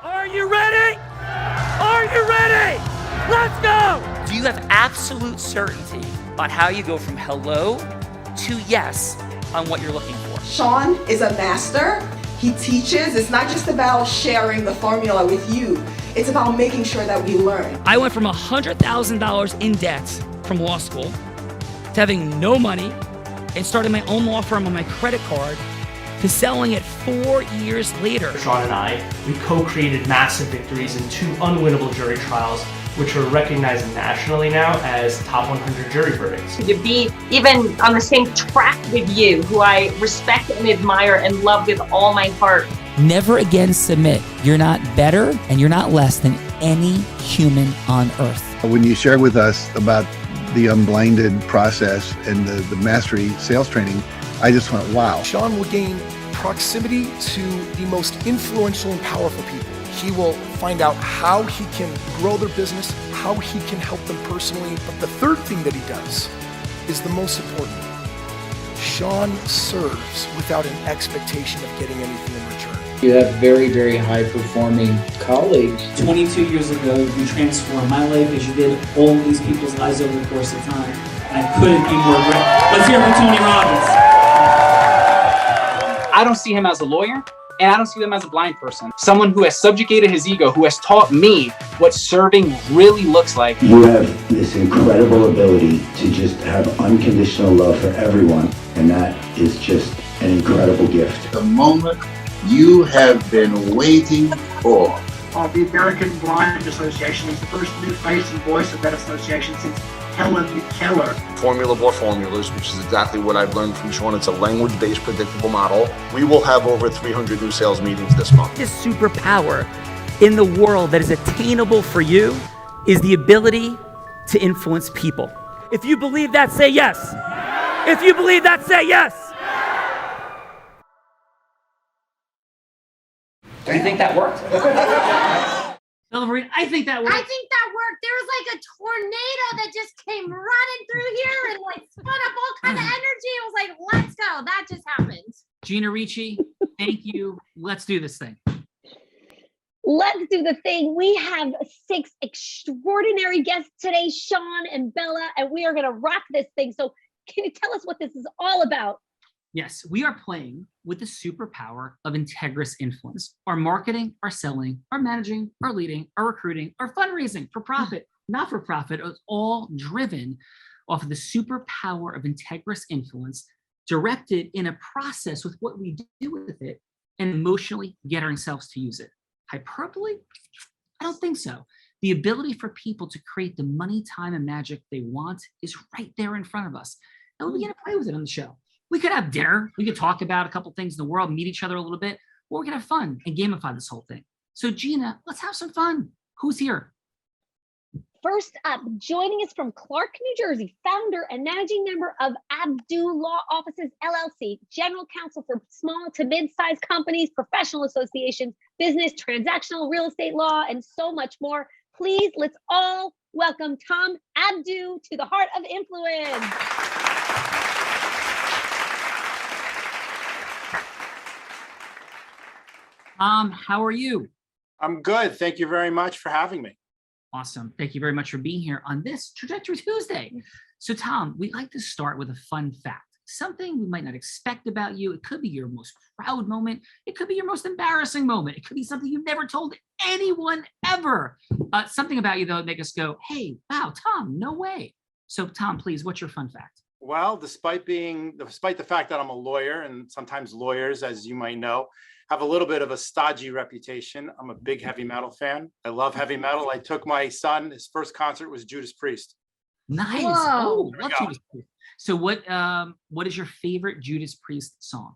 Are you ready? Are you ready? Let's go! Do you have absolute certainty on how you go from hello to yes on what you're looking for? Sean is a master. He teaches. It's not just about sharing the formula with you. It's about making sure that we learn. I went from $100,000 in debt from law school to having no money and starting my own law firm on my credit card to selling it 4 years later. Sean and I, we co-created massive victories in 2 unwinnable jury trials, which are recognized nationally now as top 100 jury verdicts. To be even on the same track with you, who I respect and admire and love with all my heart. Never again submit. You're not better and you're not less than any human on earth. When you shared with us about the unblinded process and the mastery sales training, I just went, wow. Sean will gain proximity to the most influential and powerful people. He will find out how he can grow their business, how he can help them personally. But the third thing that he does is the most important. Sean serves without an expectation of getting anything in return. You have very, very high-performing colleagues. 22 years ago, you transformed my life as you did all these people's lives over the course of time. I couldn't be more grateful. Let's hear it for Tony Robbins. I don't see him as a lawyer, and I don't see him as a blind person. Someone who has subjugated his ego, who has taught me what serving really looks like. You have this incredible ability to just have unconditional love for everyone, and that is just an incredible gift. The moment you have been waiting for. The American Blind Association is the first new face and voice of that association since Helen Keller. Formula for formulas, which is exactly what I've learned from Sean. It's a language-based predictable model. We will have over 300 new sales meetings this month. This superpower in the world that is attainable for you is the ability to influence people. If you believe that, say yes. If you believe that, say yes. Do you think that worked? Celebrate. I think that worked. I think that worked. There was like a tornado that just came running through here and like spun up all kind of energy. It was like, let's go. That just happened. Gina Ricci, thank you. Let's do this thing. Let's do the thing. We have 6 extraordinary guests today, Sean and Bella, and we are going to rock this thing. So can you tell us what this is all about? Yes, we are playing with the superpower of integrous influence. Our marketing, our selling, our managing, our leading, our recruiting, our fundraising, for profit, not for profit, is all driven off of the superpower of integrous influence, directed in a process with what we do with it and emotionally get ourselves to use it. Hyperbole? I don't think so. The ability for people to create the money, time, and magic they want is right there in front of us. And we'll begin to play with it on the show. We could have dinner. We could talk about a couple things in the world, meet each other a little bit, or we could have fun and gamify this whole thing. So Gina, let's have some fun. Who's here? First up, joining us from Clark, New Jersey, founder and managing member of Abdu Law Offices, LLC, general counsel for small to mid-sized companies, professional associations, business, transactional real estate law, and so much more. Please, let's all welcome Tom Abdu to the Heart of Influence. How are you? I'm good. Thank you very much for having me. Awesome. Thank you very much for being here on this Trajectory Tuesday. So Tom, we like to start with a fun fact, something we might not expect about you. It could be your most proud moment. It could be your most embarrassing moment. It could be something you've never told anyone ever. Something about you though, make us go, hey, wow, Tom, no way. So Tom, please, what's your fun fact? Well, despite the fact that I'm a lawyer, and sometimes lawyers, as you might know, have a little bit of a stodgy reputation. I'm a big heavy metal fan. I love heavy metal. I took my son, his first concert was Judas Priest. Nice. Whoa. Oh, love Judas Priest. So what is your favorite Judas Priest song?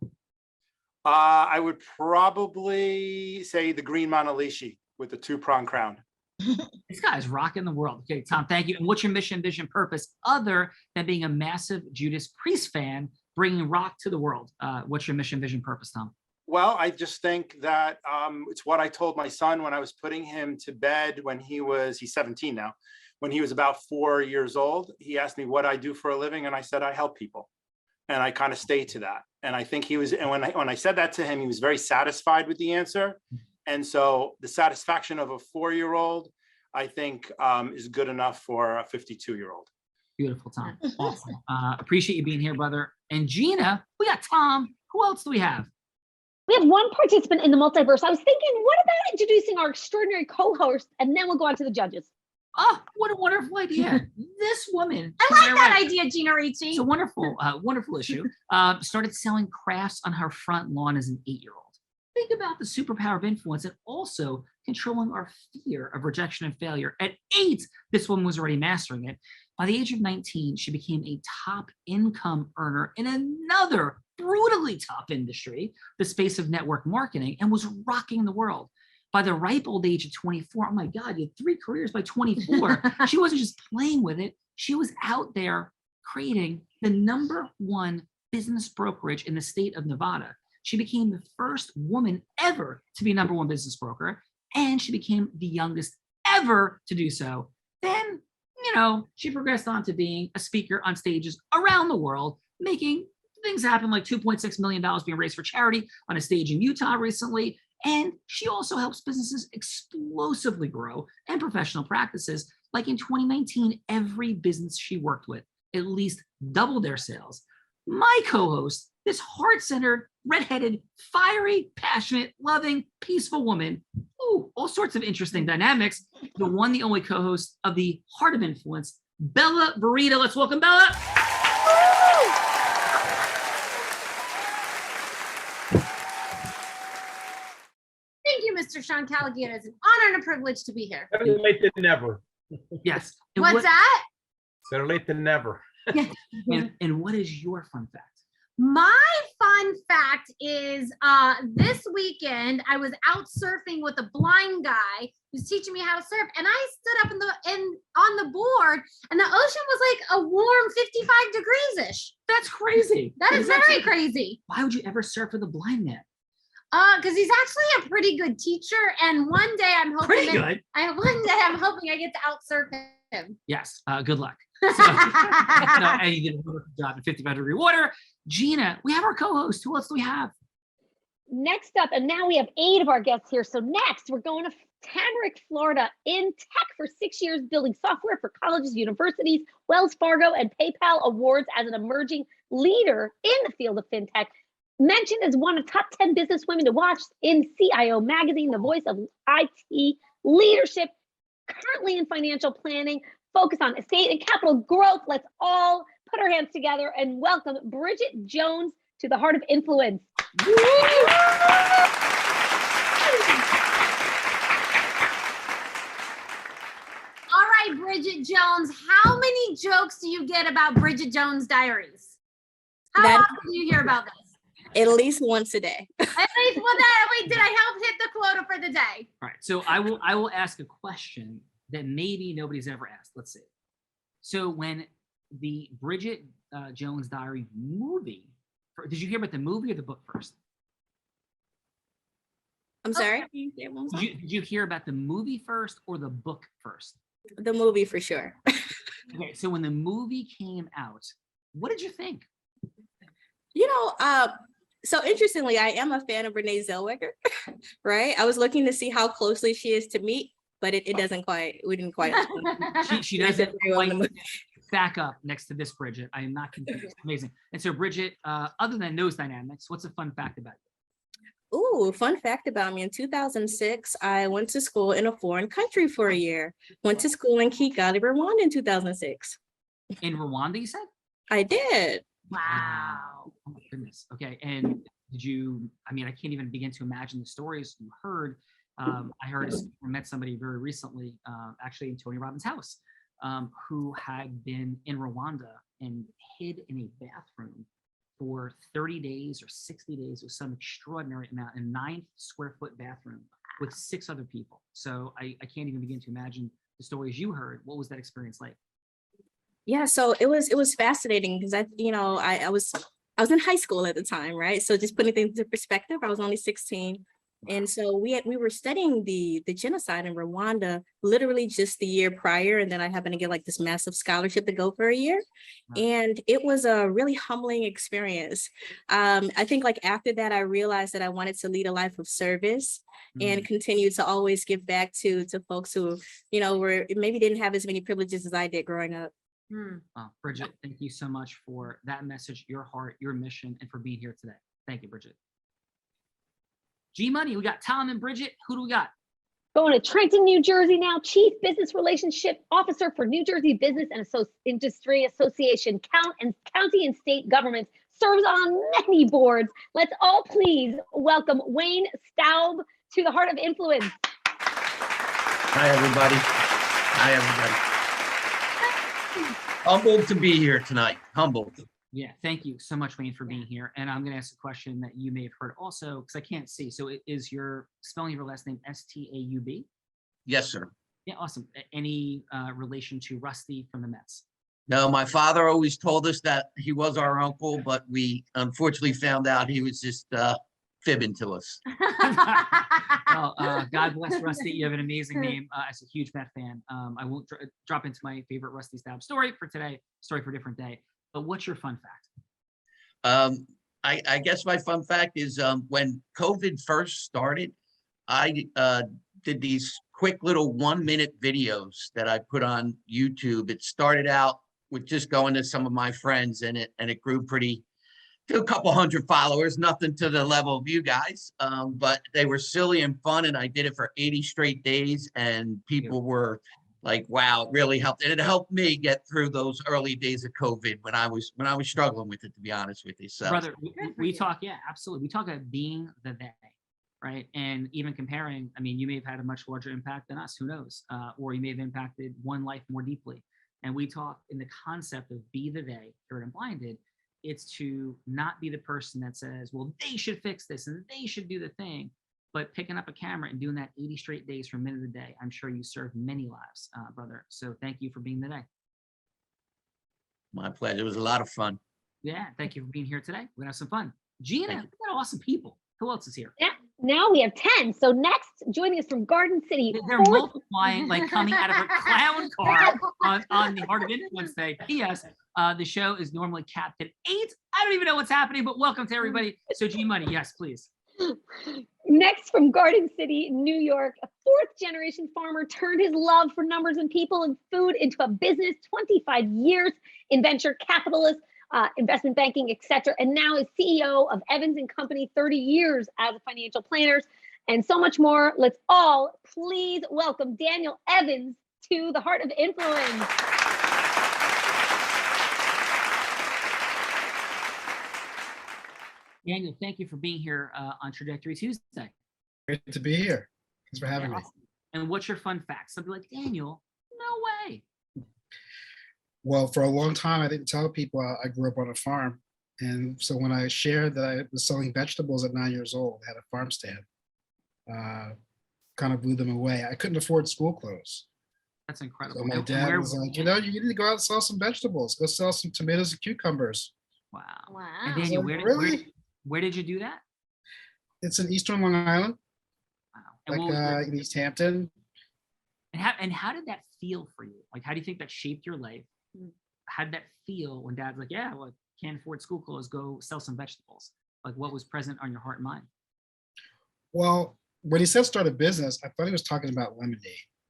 I would probably say the Green Monalishi with the 2-prong crown. This guy's rocking the world. Okay, Tom, thank you. And what's your mission, vision, purpose, other than being a massive Judas Priest fan, bringing rock to the world? What's your mission, vision, purpose, Tom? Well, I just think that it's what I told my son when I was putting him to bed when he's 17 now. When he was about 4 years old, he asked me what I do for a living. And I said, I help people. And I kind of stayed to that. And I think and when I said that to him, he was very satisfied with the answer. And so the satisfaction of a 4-year-old, I think, is good enough for a 52-year-old. Beautiful, Tom. Awesome. Appreciate you being here, brother. And Gina, we got Tom. Who else do we have? We have one participant in the multiverse. I was thinking, what about introducing our extraordinary co-host, and then we'll go on to the judges. Oh, what a wonderful idea. This woman. I like that idea, Gina Ricci. It's a wonderful, wonderful issue. Started selling crafts on her front lawn as an 8-year-old. Think about the superpower of influence and also controlling our fear of rejection and failure. At 8, this woman was already mastering it. By the age of 19, she became a top income earner in another brutally tough industry, the space of network marketing, and was rocking the world. By the ripe old age of 24, oh my God, you had 3 careers by 24. She wasn't just playing with it. She was out there creating the #1 business brokerage in the state of Nevada. She became the first woman ever to be #1 business broker, and she became the youngest ever to do so. Then, she progressed on to being a speaker on stages around the world, making things happen, like $2.6 million being raised for charity on a stage in Utah recently. And she also helps businesses explosively grow and professional practices. Like in 2019, every business she worked with at least doubled their sales. My co-host, this heart-centered, redheaded, fiery, passionate, loving, peaceful woman, all sorts of interesting dynamics, the one, the only co-host of the Heart of Influence, Bella Burrito. Let's welcome Bella. Thank you, Mr. Sean Callaghy. It is an honor and a privilege to be here. Better late than never. Yes. What's that? Better late than never. And what is your fun fact? My fun fact is this weekend I was out surfing with a blind guy who's teaching me how to surf, and I stood up on the board, and the ocean was like a warm 55 degrees ish. That's crazy. That is very crazy. Why would you ever surf with a blind man? Because he's actually a pretty good teacher, and one day I'm hoping I'm hoping I get to out surf him. Yes. Good luck. So, and you did a wonderful job in 55-degree water. Gina, we have our co-host. Who else do we have? Next up, and now we have 8 of our guests here. So next, we're going to Tamarac, Florida, in tech for 6 years, building software for colleges, universities, Wells Fargo, and PayPal awards as an emerging leader in the field of fintech. Mentioned as one of top 10 business women to watch in CIO Magazine, the voice of IT leadership, currently in financial planning, focus on estate and capital growth. Let's all put our hands together and welcome Bridget Jones to the Heart of Influence. All right, Bridget Jones, how many jokes do you get about Bridget Jones' diaries? How often do you hear about this? At least once a day. At least one day. Wait, did I help hit the quota for the day? All right. So I will ask a question that maybe nobody's ever asked. Let's see. So when the Bridget Jones Diary movie, did you hear about the movie or the book first? I'm sorry? Did you hear about the movie first or the book first? The movie for sure. Okay. So when the movie came out, what did you think? So interestingly, I am a fan of Renee Zellweger, right? I was looking to see how closely she is to me, but we didn't quite. she doesn't quite back up next to this Bridget. I am not confused. Amazing. And so Bridget, other than those dynamics, what's a fun fact about you? Ooh, fun fact about me. In 2006, I went to school in a foreign country for a year. Went to school in Kigali, Rwanda in 2006. In Rwanda, you said? I did. Wow. Oh my goodness. Okay. And I can't even begin to imagine the stories you heard. I met somebody very recently, actually in Tony Robbins' house, who had been in Rwanda and hid in a bathroom for 30 days or 60 days with some extraordinary amount, a 9-square-foot bathroom with 6 other people. So I can't even begin to imagine the stories you heard. What was that experience like? Yeah, so it was fascinating because I was in high school at the time, right? So just putting things into perspective, I was only 16. And so we were studying the genocide in Rwanda literally just the year prior. And then I happened to get like this massive scholarship to go for a year. And it was a really humbling experience. I think like after that, I realized that I wanted to lead a life of service and continue to always give back to folks who, you know, were maybe didn't have as many privileges as I did growing up. Bridget, thank you so much for that message, your heart, your mission, and for being here today. Thank you, Bridget. G Money, we got Tom and Bridget. Who do we got? Going to Trenton, New Jersey now. Chief Business Relationship Officer for New Jersey Business and Industry Association, county and state governments, serves on many boards. Let's all please welcome Wayne Staub to the Heart of Influence. Hi, everybody. Hi, everybody. Humbled to be here tonight. Humbled. Yeah, thank you so much, Wayne, for being here. And I'm going to ask a question that you may have heard also, because I can't see. So is your spelling of your last name S-T-A-U-B? Yes, sir. Yeah, awesome. Any relation to Rusty from the Mets? No, my father always told us that he was our uncle, but we unfortunately found out he was just fibbing to us. Well, God bless Rusty. You have an amazing name. As a huge Met fan, I won't drop into my favorite Rusty Staub story for today, story for a different day. But what's your fun fact? I guess my fun fact is when COVID first started, I did these quick little 1-minute videos that I put on YouTube. It started out with just going to some of my friends, and it grew to a couple hundred followers, nothing to the level of you guys, but they were silly and fun, and I did it for 80 straight days, and people were like, wow, it really helped. And it helped me get through those early days of COVID when I was struggling with it, to be honest with you. So brother, we talk, yeah, absolutely. We talk about being the they, right? And even comparing, I mean, you may have had a much larger impact than us, who knows? Or you may have impacted one life more deeply. And we talk in the concept of be the they, heard and blinded. It's to not be the person that says, well, they should fix this and they should do the thing. But picking up a camera and doing that 80 straight days for a minute a day, I'm sure you served many lives, brother. So thank you for being today. My pleasure. It was a lot of fun. Yeah, thank you for being here today. We're gonna have some fun. Gina, we got awesome people. Who else is here? Yeah, now we have 10. So next, joining us from Garden City. They're multiplying, like coming out of a clown car on the Heart of Influence Day. P.S. The show is normally capped at 8. I don't even know what's happening, but welcome to everybody. So G Money, yes, please. Next from Garden City, New York, a 4th-generation farmer turned his love for numbers and people and food into a business, 25 years in venture capitalist, investment banking, etc. And now is CEO of Evans & Company, 30 years as a financial planners, and so much more. Let's all please welcome Daniel Evans to the Heart of Influence. Daniel, thank you for being here on Trajectory Tuesday. Great to be here. Thanks for having me. And what's your fun fact? Something like, Daniel, no way. Well, for a long time, I didn't tell people I grew up on a farm. And so when I shared that I was selling vegetables at 9 years old, had a farm stand, kind of blew them away. I couldn't afford school clothes. That's incredible. So my dad was like, you know, you need to go out and sell some vegetables. Go sell some tomatoes and cucumbers. Wow. Wow. And Daniel, Like, where did you do that? It's in Eastern Long Island, And like in East Hampton. And how did that feel for you? Like, how do you think that shaped your life? How did that feel when Dad's like, yeah, well, can't afford school clothes, go sell some vegetables? Like, what was present on your heart and mind? Well, when he said start a business, I thought he was talking about lemonade.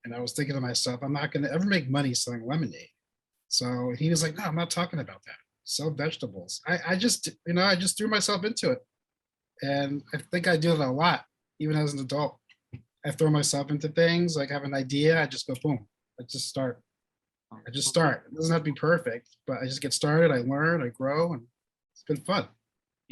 And I was thinking to myself, I'm not going to ever make money selling lemonade. So he was like, no, I'm not talking about that. Sell vegetables. I just threw myself into it. And I think I do it a lot, even as an adult. I throw myself into things, like have an idea, I just go boom. I just start. It doesn't have to be perfect, but I just get started, I learn, I grow, and it's been fun.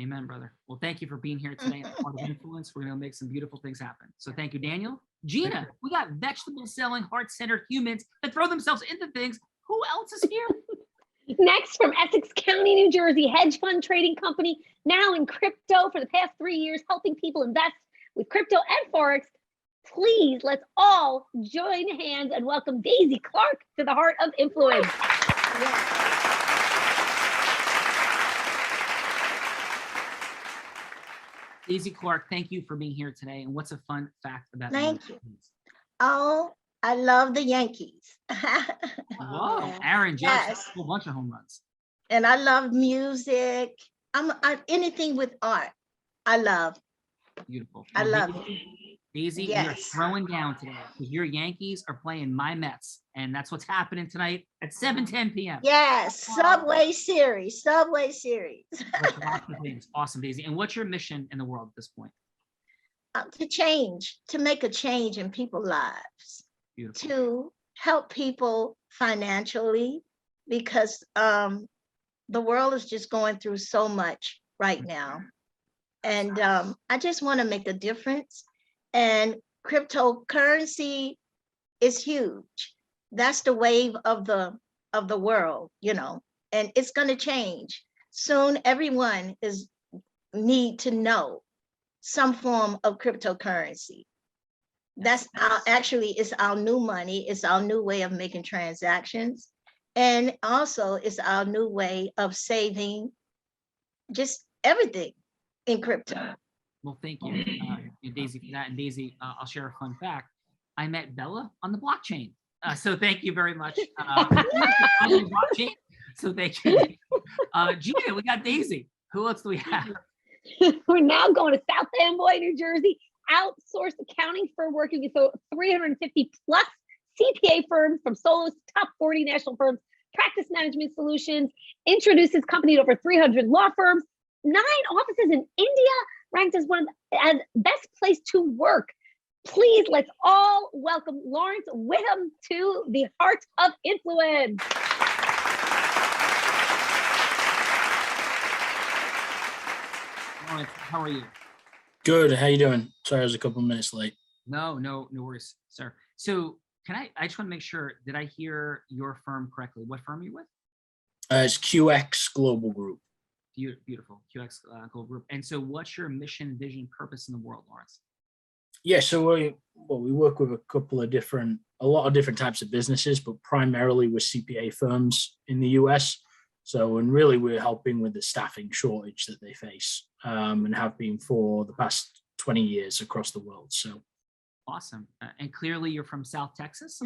Amen, brother. Well, thank you for being here today at Heart of Influence. We're going to make some beautiful things happen. So thank you, Daniel. Gina, we got vegetable-selling, heart-centered humans that throw themselves into things. Who else is here? Next, from Essex County, New Jersey, hedge fund trading company, now in crypto for the past 3 years, helping people invest with crypto and Forex. Please, let's all join hands and welcome Daisy Clark to the Heart of Influence. Daisy Clark, thank you for being here today. And what's a fun fact about Thank you. Oh, I love the Yankees. Whoa, Aaron Judge, Yes. a whole bunch of home runs. And I love music. Anything with art. I love. Beautiful. I Well, love it. Daisy, we are throwing down today because your Yankees are playing my Mets, and that's what's happening tonight at 7:10 p.m. Yes, Subway Series. Awesome, Daisy. And what's your mission in the world at this point? To make a change in people's lives. Beautiful. To help people financially, because the world is just going through so much right now. And I just want to make a difference. And cryptocurrency is huge. That's the wave of the world, and it's going to change. Soon everyone need to know some form of cryptocurrency. That's it's our new money. It's our new way of making transactions. And also it's our new way of saving just everything in crypto. Well, thank you, Daisy, for that. And Daisy, I'll share a fun fact. I met Bella on the blockchain. So thank you very much. On the blockchain. So thank you. Gina, we got Daisy. Who else do we have? We're now going to South Amboy, New Jersey. Outsourced accounting firm working with 350 plus CPA firms from Solo's top 40 national firms. Practice management solutions. Introduces company to over 300 law firms. 9 offices in India. Ranked as best place to work. Please, let's all welcome Lawrence Whittam to the Heart of Influence. Lawrence, how are you? Good. How you doing? Sorry, I was a couple minutes late. No worries, sir. So I just want to make sure, did I hear your firm correctly? What firm are you with? It's QX Global Group. Beautiful, QX Global Group. And so what's your mission, vision, purpose in the world, Lawrence? Yeah, so we work with a lot of different types of businesses, but primarily with CPA firms in the US. So, and really we're helping with the staffing shortage that they face and have been for the past 20 years across the world. So awesome. And clearly you're from South Texas.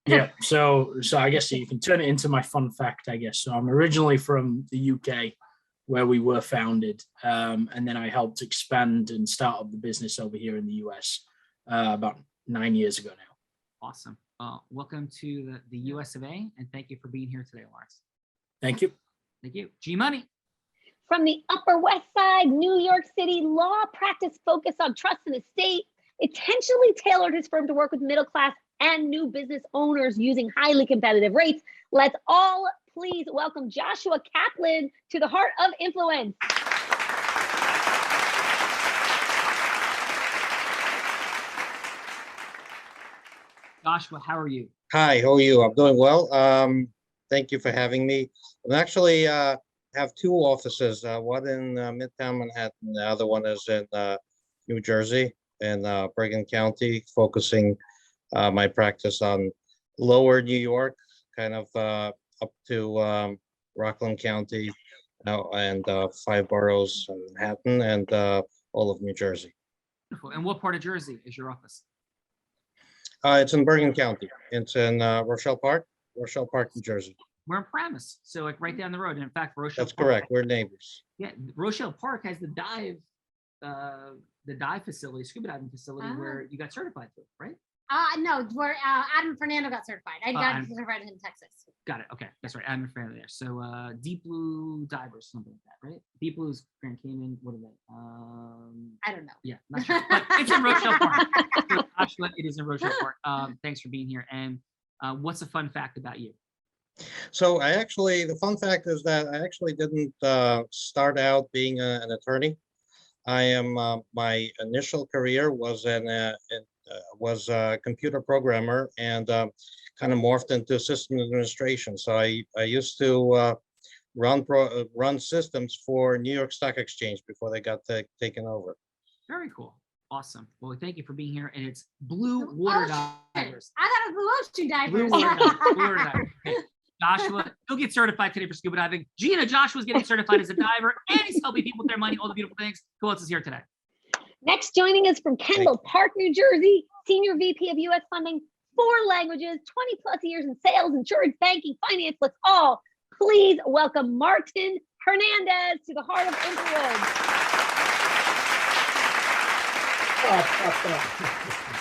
Yeah, so I guess you can turn it into my fun fact, I guess. So I'm originally from the UK, where we were founded, and then I helped expand and start up the business over here in the US about 9 years ago now. Awesome. Welcome to the US of A, and thank you for being here today, Lawrence. Thank you. Thank you. G-Money. From the Upper West Side, New York City, law practice focused on trust and estate, intentionally tailored his firm to work with middle class and new business owners using highly competitive rates. Let's all please welcome Joshua Kaplan to the Heart of Influence. Joshua, how are you? Hi, how are you? I'm doing well. Thank you for having me. I'm actually have 2 offices, one in Midtown Manhattan, the other one is in New Jersey in Bergen County, focusing my practice on lower New York, kind of up to Rockland County and 5 boroughs in Manhattan and all of New Jersey. Beautiful. And what part of Jersey is your office? It's in Bergen County. It's in Rochelle Park, New Jersey. We're in Paramus, so like right down the road. And in fact, Rochelle That's Park, correct. We're neighbors. Yeah, Rochelle Park has the dive facility, scuba diving facility, where you got certified to, right? No, where Adam Fernando got certified. I got certified in Texas. Got it. Okay, that's right. Adam Fernando there. So Deep Blue Divers, something like that, right? Deep Blue's Grand Cayman. What are they? I don't know. Yeah, not sure. But it's in Rochelle Park. So, Joshua, it is in Rochelle Park. Thanks for being here. And what's a fun fact about you? So the fun fact is that I actually didn't start out being an attorney. I am, my initial career was was a computer programmer and kind of morphed into system administration. So I used to run systems for New York Stock Exchange before they got taken over. Very cool. Awesome. Well, thank you for being here. And it's Blue Water Divers. I thought it was Blue Ocean Divers. Blue Water Divers. Blue Water Divers. Okay. Joshua, he'll get certified today for scuba diving. Gina, Joshua's getting certified as a diver, and he's helping people with their money, all the beautiful things. Who else is here today? Next, joining us from Kendall Park, New Jersey, Senior VP of U.S. Funding, 4 languages, 20 plus years in sales, insurance, banking, finance. Let's all please welcome Martin Hernandez to the Heart of Influence.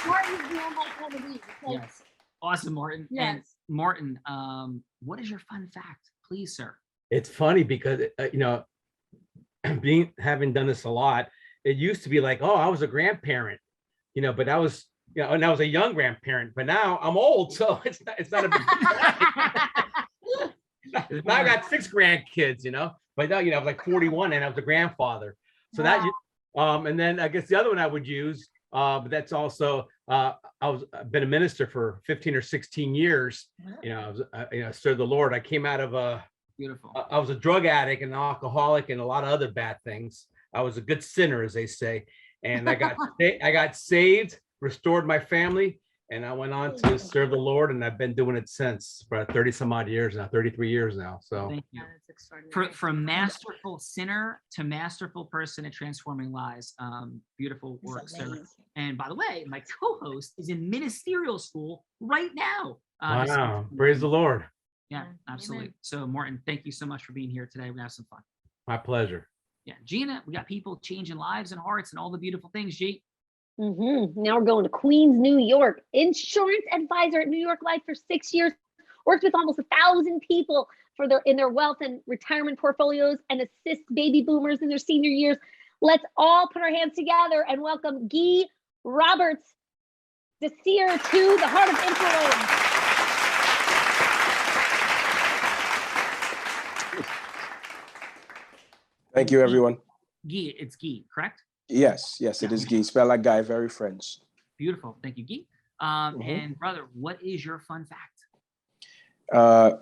Martin's the one like one of these. Yes. Awesome, Martin. Yes. And Martin, what is your fun fact, please, sir? It's funny because having done this a lot, it used to be like, oh, I was a grandparent, but I was, and I was a young grandparent, but now I'm old, so it's not a big now I got 6 grandkids, but now, I was like 41 and I was a grandfather. So that, and then I guess the other one I would use, but that's also, I've been a minister for 15 or 16 years. I served the Lord. I came out of beautiful. I was a drug addict and an alcoholic and a lot of other bad things. I was a good sinner, as they say. And I got saved, restored my family, and I went on to serve the Lord, and I've been doing it since for 30 some odd years now, 33 years now. So thank you. From masterful sinner to masterful person at transforming lives. Beautiful work, sir. And by the way, my co-host is in ministerial school right now. Wow, praise the Lord. Yeah, absolutely. So Martin, thank you so much for being here today. We're gonna have some fun. My pleasure. Yeah, Gina, we got people changing lives and hearts and all the beautiful things, G. Now we're going to Queens, New York. Insurance advisor at New York Life for 6 years. Worked with almost 1,000 people in their wealth and retirement portfolios and assist baby boomers in their senior years. Let's all put our hands together and welcome Guy Roberts Desir to the Heart of Influence. Thank you, everyone. Guy, it's Guy, correct? Yes, it is Guy. Spell like Guy, very French. Beautiful. Thank you, Guy. And brother, what is your fun fact?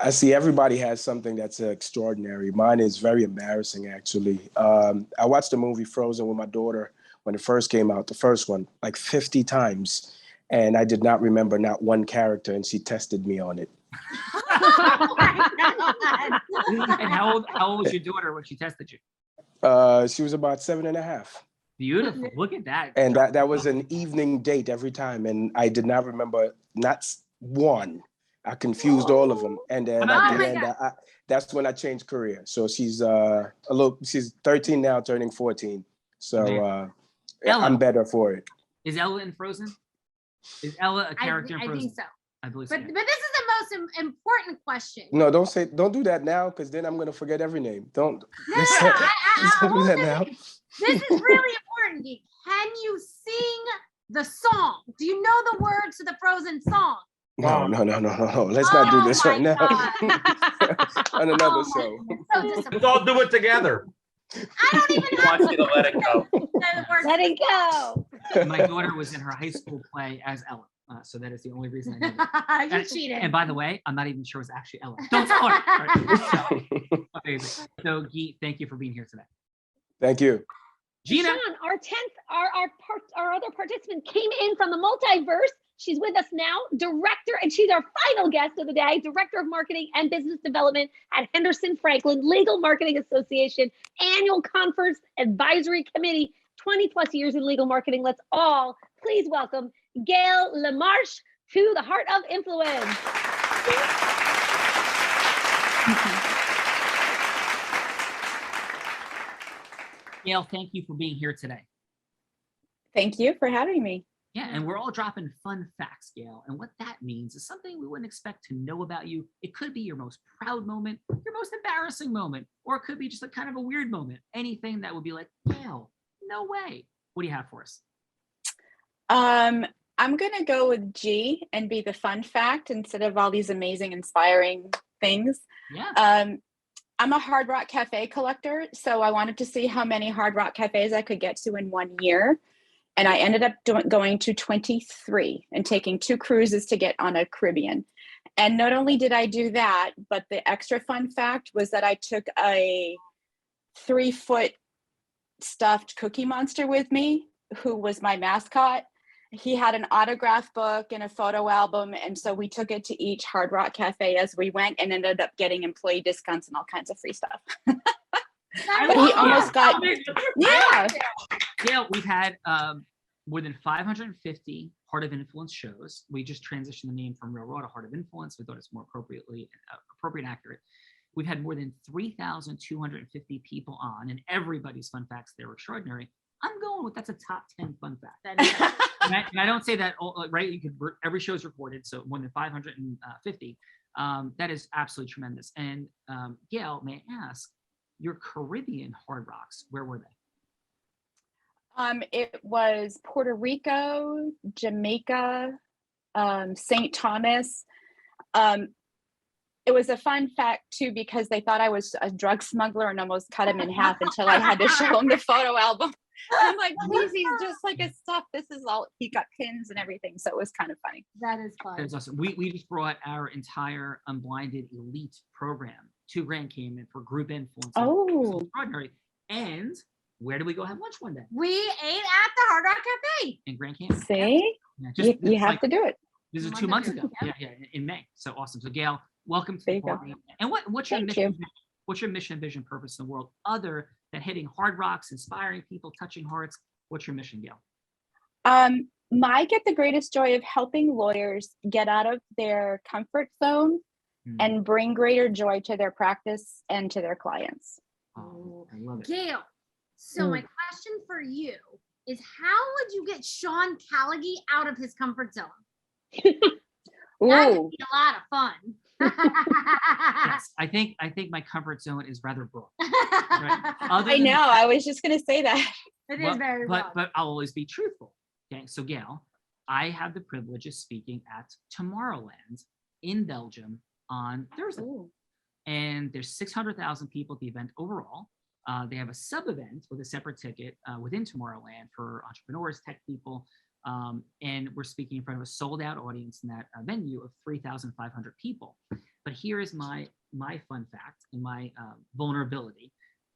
I see everybody has something that's extraordinary. Mine is very embarrassing, actually. I watched the movie Frozen with my daughter when it first came out, the first one, like 50 times. And I did not remember not one character, and she tested me on it. And how old was your daughter when she tested you? She was about 7.5. Beautiful. Look at that. And that was an evening date every time. And I did not remember not one. I confused all of them. And then at the end, that's when I changed career. So she's she's 13 now, turning 14. So I'm better for it. Is Ella in Frozen? Is Ella a character in Frozen? I think so. I believe But so. this is the most important question. No, don't do that now, because then I'm gonna forget every name. Don't do that now. This is really important, Geek. Can you sing the song? Do you know the words to the Frozen song? No. Let's not do this right now. On another show. Let's all do it together. I don't even I want you to let it go. Let it go. My daughter was in her high school play as Ella. So that is the only reason I know that. You cheated. And by the way, I'm not even sure it was actually Ella. Don't tell her. Right. Amazing. So, Guy, thank you for being here today. Thank you. Gina. Sean, our other participant came in from the multiverse. She's with us now, director, and she's our final guest of the day, director of marketing and business development at Henderson Franklin Legal Marketing Association Annual Conference Advisory Committee, 20 plus years in legal marketing. Let's all please welcome Gail Lamarche to the Heart of Influence. Gail, thank you for being here today. Thank you for having me. Yeah, and we're all dropping fun facts, Gail. And what that means is something we wouldn't expect to know about you. It could be your most proud moment, your most embarrassing moment, or it could be just a kind of a weird moment. Anything that would be like, Gail, no way. What do you have for us? I'm going to go with G and be the fun fact instead of all these amazing, inspiring things. Yeah. I'm a Hard Rock Cafe collector, so I wanted to see how many Hard Rock Cafes I could get to in 1 year. And I ended up going to 23 and taking 2 cruises to get on a Caribbean. And not only did I do that, but the extra fun fact was that I took a 3-foot stuffed Cookie Monster with me, who was my mascot. he had an autograph book and a photo album. And so we took it to each Hard Rock Cafe as we went and ended up getting employee discounts and all kinds of free stuff. But he almost got, yeah. Yeah, we've had more than 550 Heart of Influence shows. We just transitioned the name from Real Raw to Heart of Influence. We thought it's more appropriate and accurate. We've had more than 3,250 people on, and everybody's fun facts, they're extraordinary. I'm going with that's a top 10 fun fact. And I don't say that, right? You could, every show is recorded, so more than 550. That is absolutely tremendous. And Gail, may I ask, your Caribbean Hard Rocks, where were they? It was Puerto Rico, Jamaica, St. Thomas. It was a fun fact too, because they thought I was a drug smuggler and almost cut him in half until I had to show him the photo album. I'm like, please, he's just like a stuff. This is all, he got pins and everything. So it was kind of funny. That is fun. That is awesome. We just brought our entire Unblinded Elite program. $2,000 came in for group influence. Oh, extraordinary. And where did we go have lunch one day? We ate at the Hard Rock Cafe In Grand Canyon. See? Yeah, you have to do it. This is 2 months ago. Yeah, in May. So awesome. So Gail, welcome to the party. And what's your mission? What's your mission, vision, purpose in the world other than hitting hard rocks, inspiring people, touching hearts? What's your mission, Gail? I get the greatest joy of helping lawyers get out of their comfort zone and bring greater joy to their practice and to their clients. Oh, I love it. Gail, so my question for you is, how would you get Sean Callaghy out of his comfort zone? That would be a lot of fun. Yes, I think my comfort zone is rather broad. Right? I know. I was just going to say that. It is very broad. But I'll always be truthful. Okay, so Gail, I have the privilege of speaking at Tomorrowland in Belgium on Thursday, and there's 600,000 people at the event overall. They have a sub-event with a separate ticket within Tomorrowland for entrepreneurs, tech people. And we're speaking in front of a sold-out audience in that venue of 3,500 people. But here is my fun fact and my vulnerability.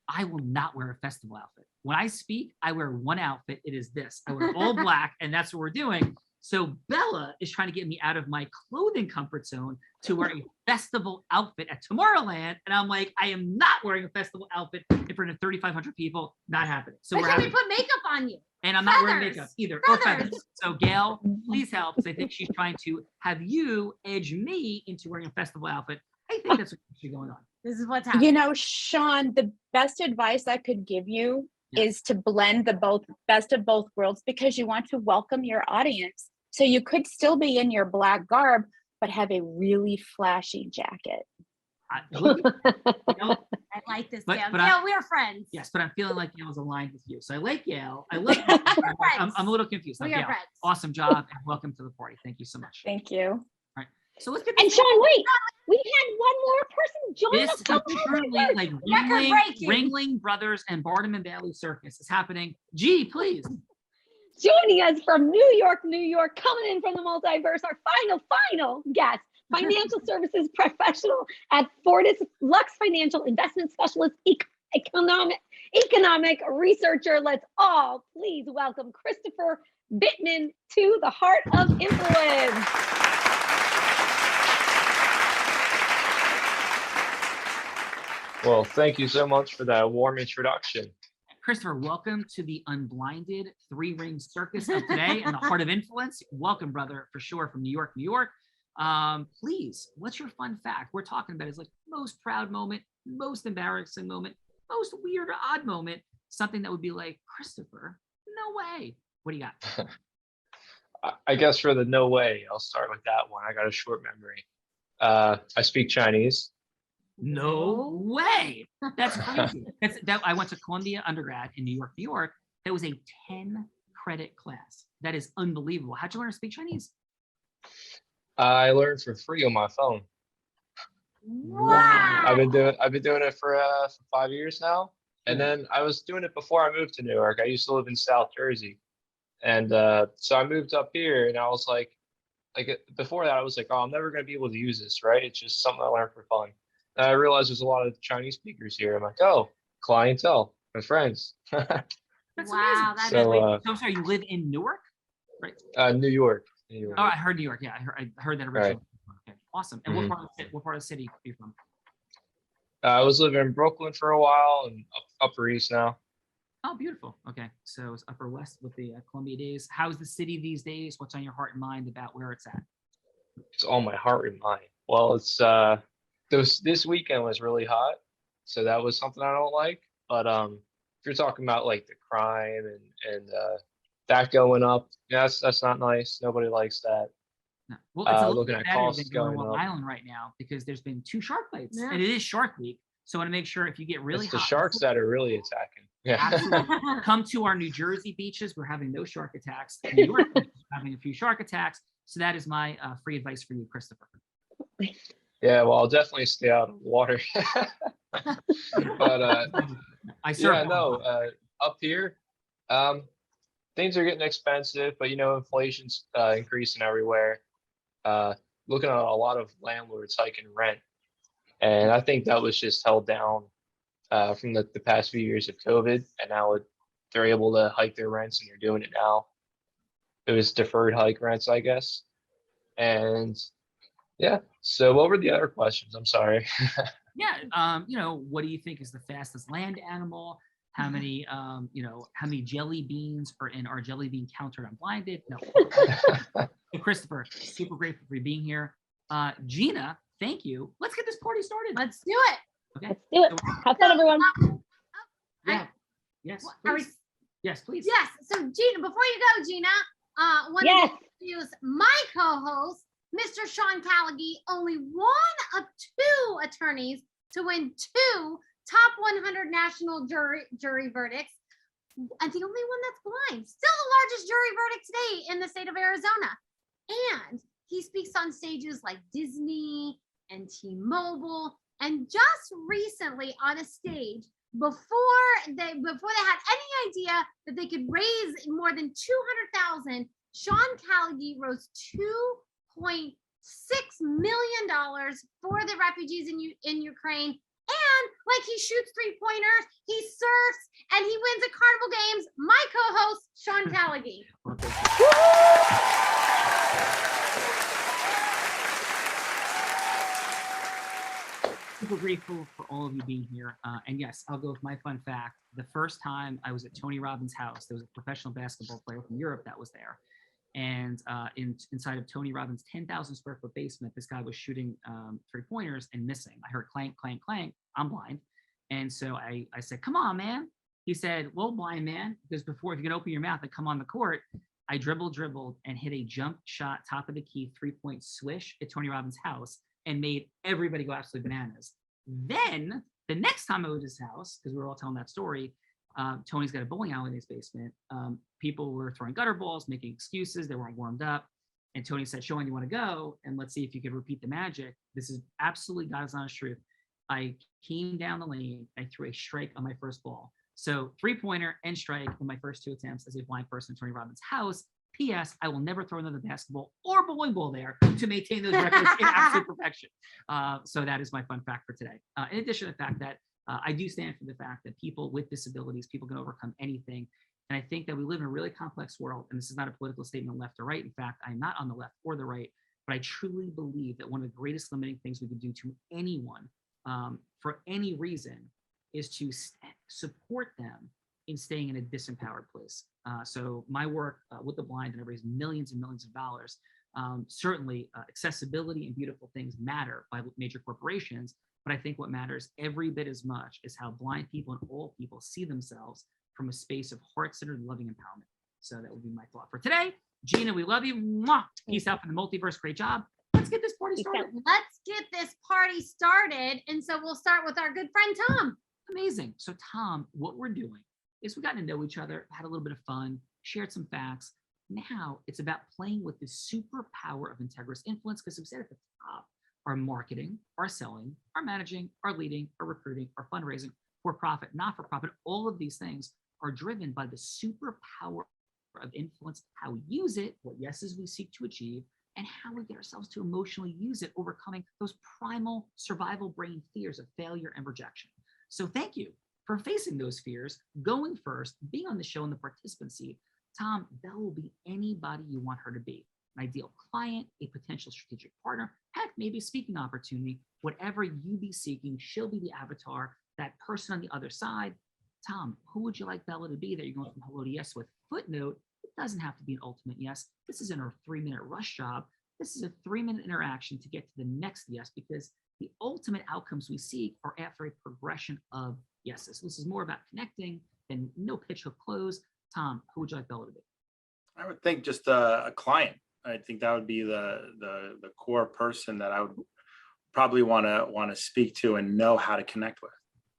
I will not wear a festival outfit. When I speak, I wear one outfit. It is this. I wear all black, and that's what we're doing. So Bella is trying to get me out of my clothing comfort zone to wear a festival outfit at Tomorrowland. And I'm like, I am not wearing a festival outfit in front of 3,500 people. Not happening. So But can we put makeup on you? And I'm not wearing makeup either, or feathers. So Gail, please help, because I think she's trying to have you edge me into wearing a festival outfit. I think that's what's actually going on. This is what's happening. You know, Sean, the best advice I could give you is to blend the best of both worlds, because you want to welcome your audience. So you could still be in your black garb, but have a really flashy jacket. I like this, Gail. But Gail, we're friends. Yes, but I'm feeling like Gail's aligned with you. So I like Gail. I love Gail. I'm a little confused. We Gail, are friends. awesome job, and welcome to the party. Thank you so much. Thank you. All right. So let's get And this. Sean, wait, we had one more person join This us. is truly like Ringling Brothers and Barnum and Bailey Circus is happening. G, please. Joining us from New York, coming in from the multiverse, our final guest, financial services professional at Fortis, Lux Financial Investment Specialist, economic researcher. Let's all please welcome Christopher Bittman to the Heart of Influence. Well, thank you so much for that warm introduction. Christopher, welcome to the unblinded three-ring circus of today and the Heart of Influence. Welcome, brother, for sure, from New York, New York. Please, what's your fun fact? We're talking about is like most proud moment, most embarrassing moment, most weird or odd moment, something that would be like, Christopher, no way. What do you got? I guess for the no way, I'll start with that one. I got a short memory. I speak Chinese. No way. That's crazy. I went to Columbia undergrad in New York, New York. That was a 10-credit class. That is unbelievable. How'd you learn to speak Chinese? I learned for free on my phone. Wow. I've been doing it for 5 years now. And then I was doing it before I moved to New York. I used to live in South Jersey. And so I moved up here, and I was like before that, I was like, oh, I'm never going to be able to use this, right? It's just something I learned for fun. And I realized there's a lot of Chinese speakers here. I'm like, oh, clientele, my friends. That's wow, amazing. that So, so sorry, you live in Newark? right? New York. New York. Oh, I heard New York. Yeah, I heard that originally. Right. Okay, awesome. And Mhm. what part of the city are you from? I was living in Brooklyn for a while and Upper East now. Oh, beautiful. Okay, so it's Upper West with the Columbia days. How's the city these days? What's on your heart and mind about where it's at? It's on my heart and mind. Well, it's this weekend was really hot, so that was something I don't like. But if you're talking about like the crime and that going up, yeah, that's not nice. Nobody likes that. No. Well, it's a little Looking bit at better costs than going to going Long up. Island right now because there's been 2 shark bites, Yeah. and it is Shark Week. So I want to make sure if you get really It's the hot, sharks that are really attacking. Yeah. absolutely come to our New Jersey beaches. We're having no shark attacks. New York beaches are having a few shark attacks. So that is my free advice for you, Christopher. Yeah, well, I'll definitely stay out of the water. But I surf yeah, on no, up here, things are getting expensive, but inflation's increasing everywhere. Looking at a lot of landlords hiking rent, and I think that was just held down from the past few years of COVID, and now they're able to hike their rents, and they're doing it now. It was deferred hike rents, I guess, and yeah. So what were the other questions? I'm sorry. Yeah, what do you think is the fastest land animal? How many, how many jelly beans are in our jelly bean counter on Blinded? No. So Christopher, super grateful for you being here. Gina, thank you. Let's get this party started. Let's do it. Okay. Let's do it. Have fun, everyone. Yeah. Yes. Are we? Please. Yes, please. Yes. So Gina, before you go, Gina, want Yes. to introduce my co-host, Mr. Sean Callaghy, only one of 2 attorneys to win 2 top 100 national jury verdicts, and the only one that's blind. Still the largest jury verdict today in the state of Arizona. And he speaks on stages like Disney and T-Mobile, and just recently on a stage before they had any idea that they could raise more than 200,000, Sean Callaghy rose $2.6 million for the refugees in Ukraine. And like he shoots 3-pointers, he surfs, and he wins at Carnival Games. My co-host, Sean Callaghy. Super grateful for all of you being here. And yes, I'll go with my fun fact. The first time I was at Tony Robbins' house, there was a professional basketball player from Europe that was there. And inside of Tony Robbins' 10,000 square foot basement, this guy was shooting 3-pointers and missing. I heard clank, clank, clank. I'm blind. And so I said, come on, man. He said, well, blind man, because before, if you can open your mouth and come on the court, I dribbled and hit a jump shot, top of the key, 3-point swish at Tony Robbins' house and made everybody go absolutely bananas. Then the next time I was at his house, because we were all telling that story, Tony's got a bowling alley in his basement. People were throwing gutter balls, making excuses. They weren't warmed up. And Tony said, Sean, you want to go? And let's see if you could repeat the magic. This is absolutely God's honest truth. I came down the lane. I threw a strike on my first ball. So 3-pointer and strike in my first 2 attempts as a blind person at Tony Robbins' house. P.S. I will never throw another basketball or bowling ball there to maintain those records in absolute perfection. So that is my fun fact for today. In addition to the fact that I do stand for the fact that people with disabilities, people can overcome anything. And I think that we live in a really complex world, and this is not a political statement left or right. In fact, I'm not on the left or the right, but I truly believe that one of the greatest limiting things we can do to anyone for any reason is to support them in staying in a disempowered place. So my work with the blind, and I raise millions and millions of dollars. Certainly accessibility and beautiful things matter by major corporations, but I think what matters every bit as much is how blind people and all people see themselves from a space of heart-centered, loving empowerment. So that would be my thought for today. Gina, we love you. Mwah. Peace out from the multiverse. Great job. Let's get this party started. Let's get this party started. And so we'll start with our good friend, Tom. Amazing. So Tom, what we're doing is we've gotten to know each other, had a little bit of fun, shared some facts. Now it's about playing with the superpower of integrous influence, because we said at the top, our marketing, our selling, our managing, our leading, our recruiting, our fundraising, for profit, not for profit, all of these things are driven by the superpower of influence, how we use it, what yeses we seek to achieve, and how we get ourselves to emotionally use it, overcoming those primal survival brain fears of failure and rejection. So thank you for facing those fears, going first, being on the show in the participant seat, Tom, Bella will be anybody you want her to be. An ideal client, a potential strategic partner, heck, maybe a speaking opportunity. Whatever you be seeking, she'll be the avatar, that person on the other side. Tom, who would you like Bella to be that you're going from hello to yes with? Footnote, it doesn't have to be an ultimate yes. This isn't a 3-minute rush job. This is a 3-minute interaction to get to the next yes, because the ultimate outcomes we seek are after a progression of yeses. This is more about connecting than no pitch hook close. Tom, who would you like Bella to be? I would think just a client. I think that would be the core person that I would probably want to speak to and know how to connect with.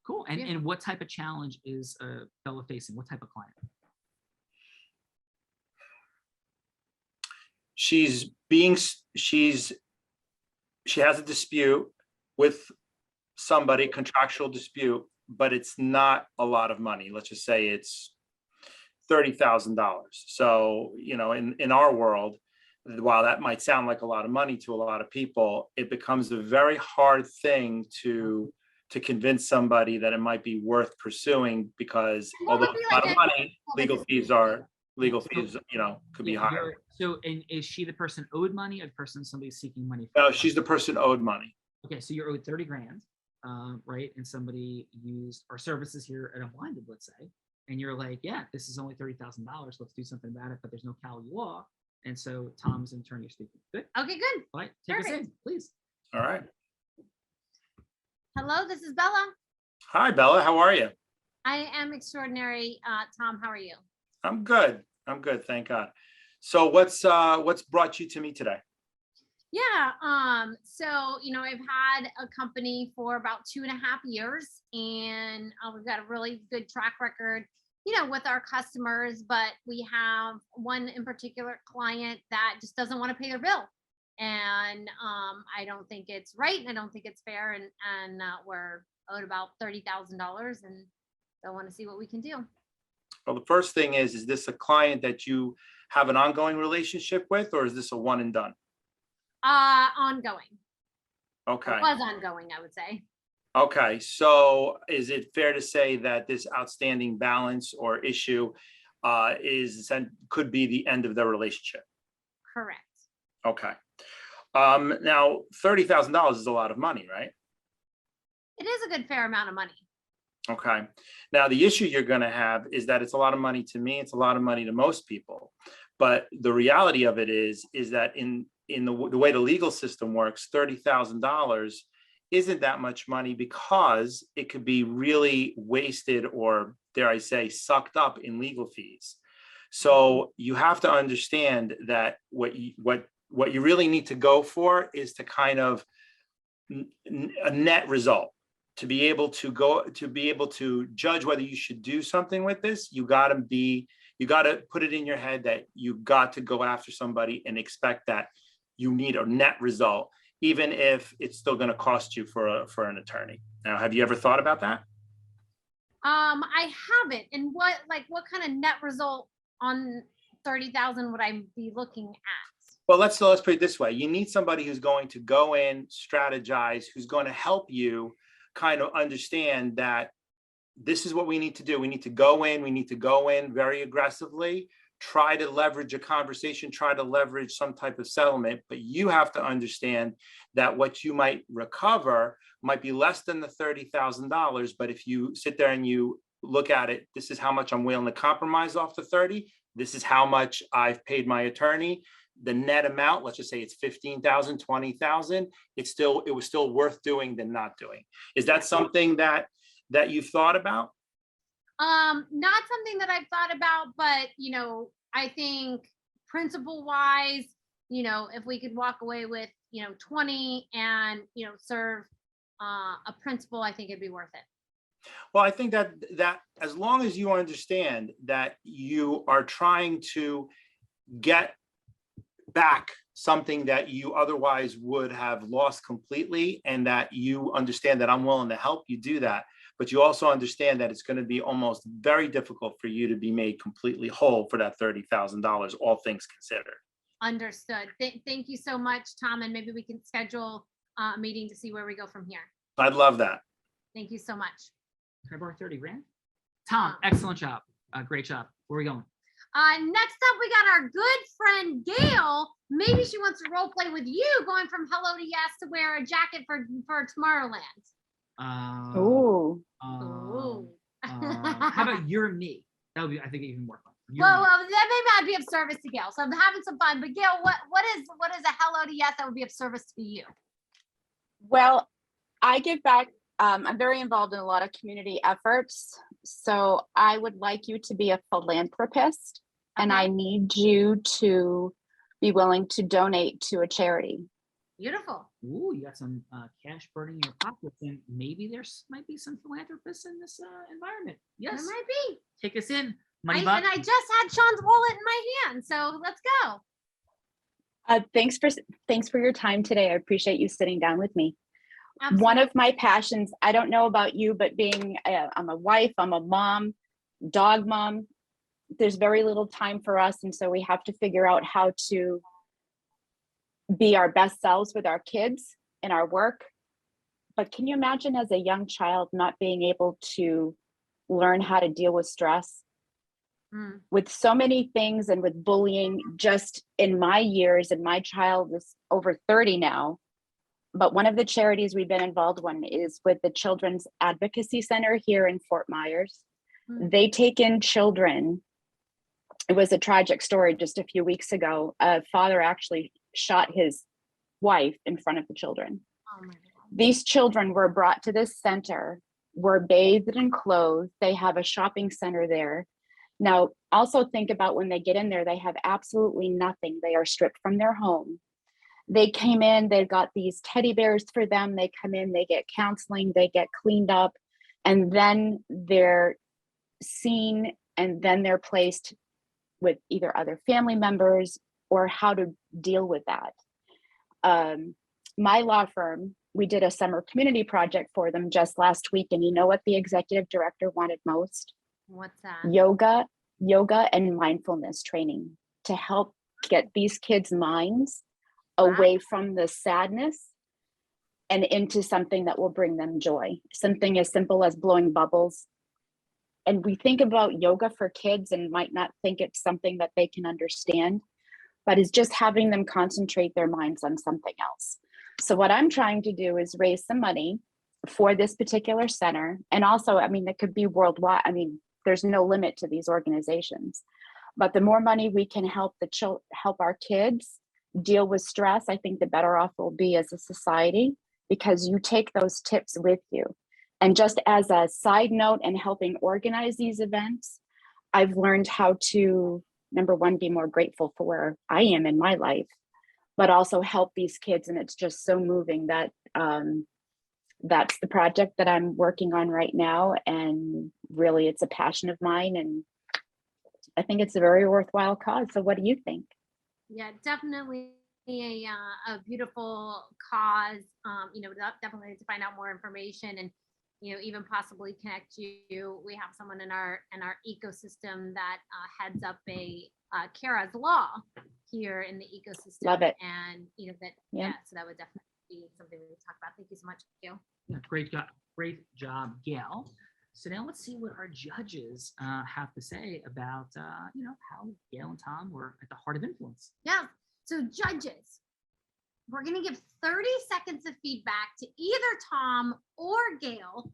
Cool. And what type of challenge is Bella facing? What type of client? She has a dispute with somebody, contractual dispute, but it's not a lot of money. Let's just say it's $30,000. So, in our world, while that might sound like a lot of money to a lot of people, it becomes a very hard thing to convince somebody that it might be worth pursuing, because although it's a lot of money, legal fees, could be higher. So, and is she the person owed money or the person somebody's seeking money from? No, she's the person owed money. Okay, so you're owed 30 grand, right? And somebody used our services here at Unblinded, let's say, and you're like, yeah, this is only $30,000. Let's do something about it, but there's no Callaghy law. And so Tom's in turn, you're speaking. Good. Okay, good. All right, take us in, please. All right. Hello, this is Bella. Hi, Bella. How are you? I am extraordinary. Tom, how are you? I'm good. Thank God. So what's brought you to me today? Yeah. So, I've had a company for about 2.5 years, and we've got a really good track record, with our customers, but we have one in particular client that just doesn't want to pay their bill. And I don't think it's right. I don't think it's fair. And we're owed about $30,000 and I want to see what we can do. Well, the first thing is this a client that you have an ongoing relationship with, or is this a one and done? Ongoing. Okay. It was ongoing, I would say. Okay. So is it fair to say that this outstanding balance or issue could be the end of the relationship? Correct. Okay. Now, $30,000 is a lot of money, right? It is a good fair amount of money. Okay. Now, the issue you're going to have is that it's a lot of money to me. It's a lot of money to most people. But the reality of it is that in the way the legal system works, $30,000 isn't that much money, because it could be really wasted, or dare I say, sucked up in legal fees. So you have to understand that what you really need to go for is to kind of a net result. To be able to judge whether you should do something with this, you got to put it in your head that you got to go after somebody and expect that you need a net result, even if it's still going to cost you for an attorney. Now, have you ever thought about that? I haven't. And what kind of net result on 30,000 would I be looking at? Well, let's put it this way. You need somebody who's going to go in, strategize, who's going to help you kind of understand that this is what we need to do. We need to go in very aggressively, try to leverage a conversation, try to leverage some type of settlement, but you have to understand that what you might recover might be less than the $30,000. But if you sit there and you look at it, this is how much I'm willing to compromise off the 30. This is how much I've paid my attorney. The net amount, let's just say it's 15,000, 20,000. It was still worth doing than not doing. Is that something that you've thought about? Not something that I've thought about, but I think principle wise, if we could walk away with 20 and serve a principal, I think it'd be worth it. Well, I think that as long as you understand that you are trying to get back something that you otherwise would have lost completely, and that you understand that I'm willing to help you do that, but you also understand that it's going to be almost very difficult for you to be made completely whole for that $30,000, all things considered. Understood. Thank you so much, Tom, and maybe we can schedule a meeting to see where we go from here. I'd love that. Thank you so much. Can I borrow 30 grand? Tom, excellent job. Great job. Where are we going? Next up, we got our good friend Gail. Maybe she wants to role play with you, going from hello to yes to wear a jacket for Tomorrowland. Ooh. How about you're me? That would be, I think, even more fun. Well, then maybe I'd be of service to Gail. So I'm having some fun. But Gail, what is a hello to yes that would be of service to you? Well, I give back. I'm very involved in a lot of community efforts. So I would like you to be a philanthropist, and I need you to be willing to donate to a charity. Beautiful. Ooh, you got some cash burning in your pockets, and maybe might be some philanthropists in this environment. Yes, There might be. Take us in, And I just had Sean's wallet in my hand, so let's go. Thanks for your time today. I appreciate you sitting down with me. Absolutely. One of my passions, I don't know about you, but I'm a wife, I'm a mom, dog mom. There's very little time for us, and so we have to figure out how to be our best selves with our kids and our work. But can you imagine as a young child not being able to learn how to deal with stress? With so many things and with bullying just in my years, and my child is over 30 now. But one of the charities we've been involved in is with the Children's Advocacy Center here in Fort Myers. They take in children. It was a tragic story just a few weeks ago. A father actually shot his wife in front of the children. Oh my God. These children were brought to this center, were bathed and clothed. They have a shopping center there. Now, also think about when they get in there, they have absolutely nothing. They are stripped from their home. They came in, they've got these teddy bears for them. They come in, they get counseling, they get cleaned up, and then they're seen, and then they're placed with either other family members or how to deal with that. My law firm, we did a summer community project for them just last week. And you know what the executive director wanted most? What's that? Yoga and mindfulness training to help get these kids' minds away from the sadness and into something that will bring them joy. Something as simple as blowing bubbles. And we think about yoga for kids and might not think it's something that they can understand, but it's just having them concentrate their minds on something else. So what I'm trying to do is raise some money for this particular center. And also, I mean, it could be worldwide. I mean, there's no limit to these organizations, but the more money we can help help our kids deal with stress, I think the better off we'll be as a society, because you take those tips with you. And just as a side note, and helping organize these events, I've learned how to, number one, be more grateful for where I am in my life, but also help these kids. And it's just so moving that that's the project that I'm working on right now. And really, it's a passion of mine. And I think it's a very worthwhile cause. So what do you think? Yeah, definitely a beautiful cause. Definitely to find out more information and, even possibly connect you. We have someone in our ecosystem that heads up a Kara's Law here in the ecosystem. Love it. And that so that would definitely be something we would talk about. Thank you so much, Gail. Yeah, great job, Gail. So now let's see what our judges have to say about how Gail and Tom were at the heart of influence. Yeah. So judges, we're going to give 30 seconds of feedback to either Tom or Gail.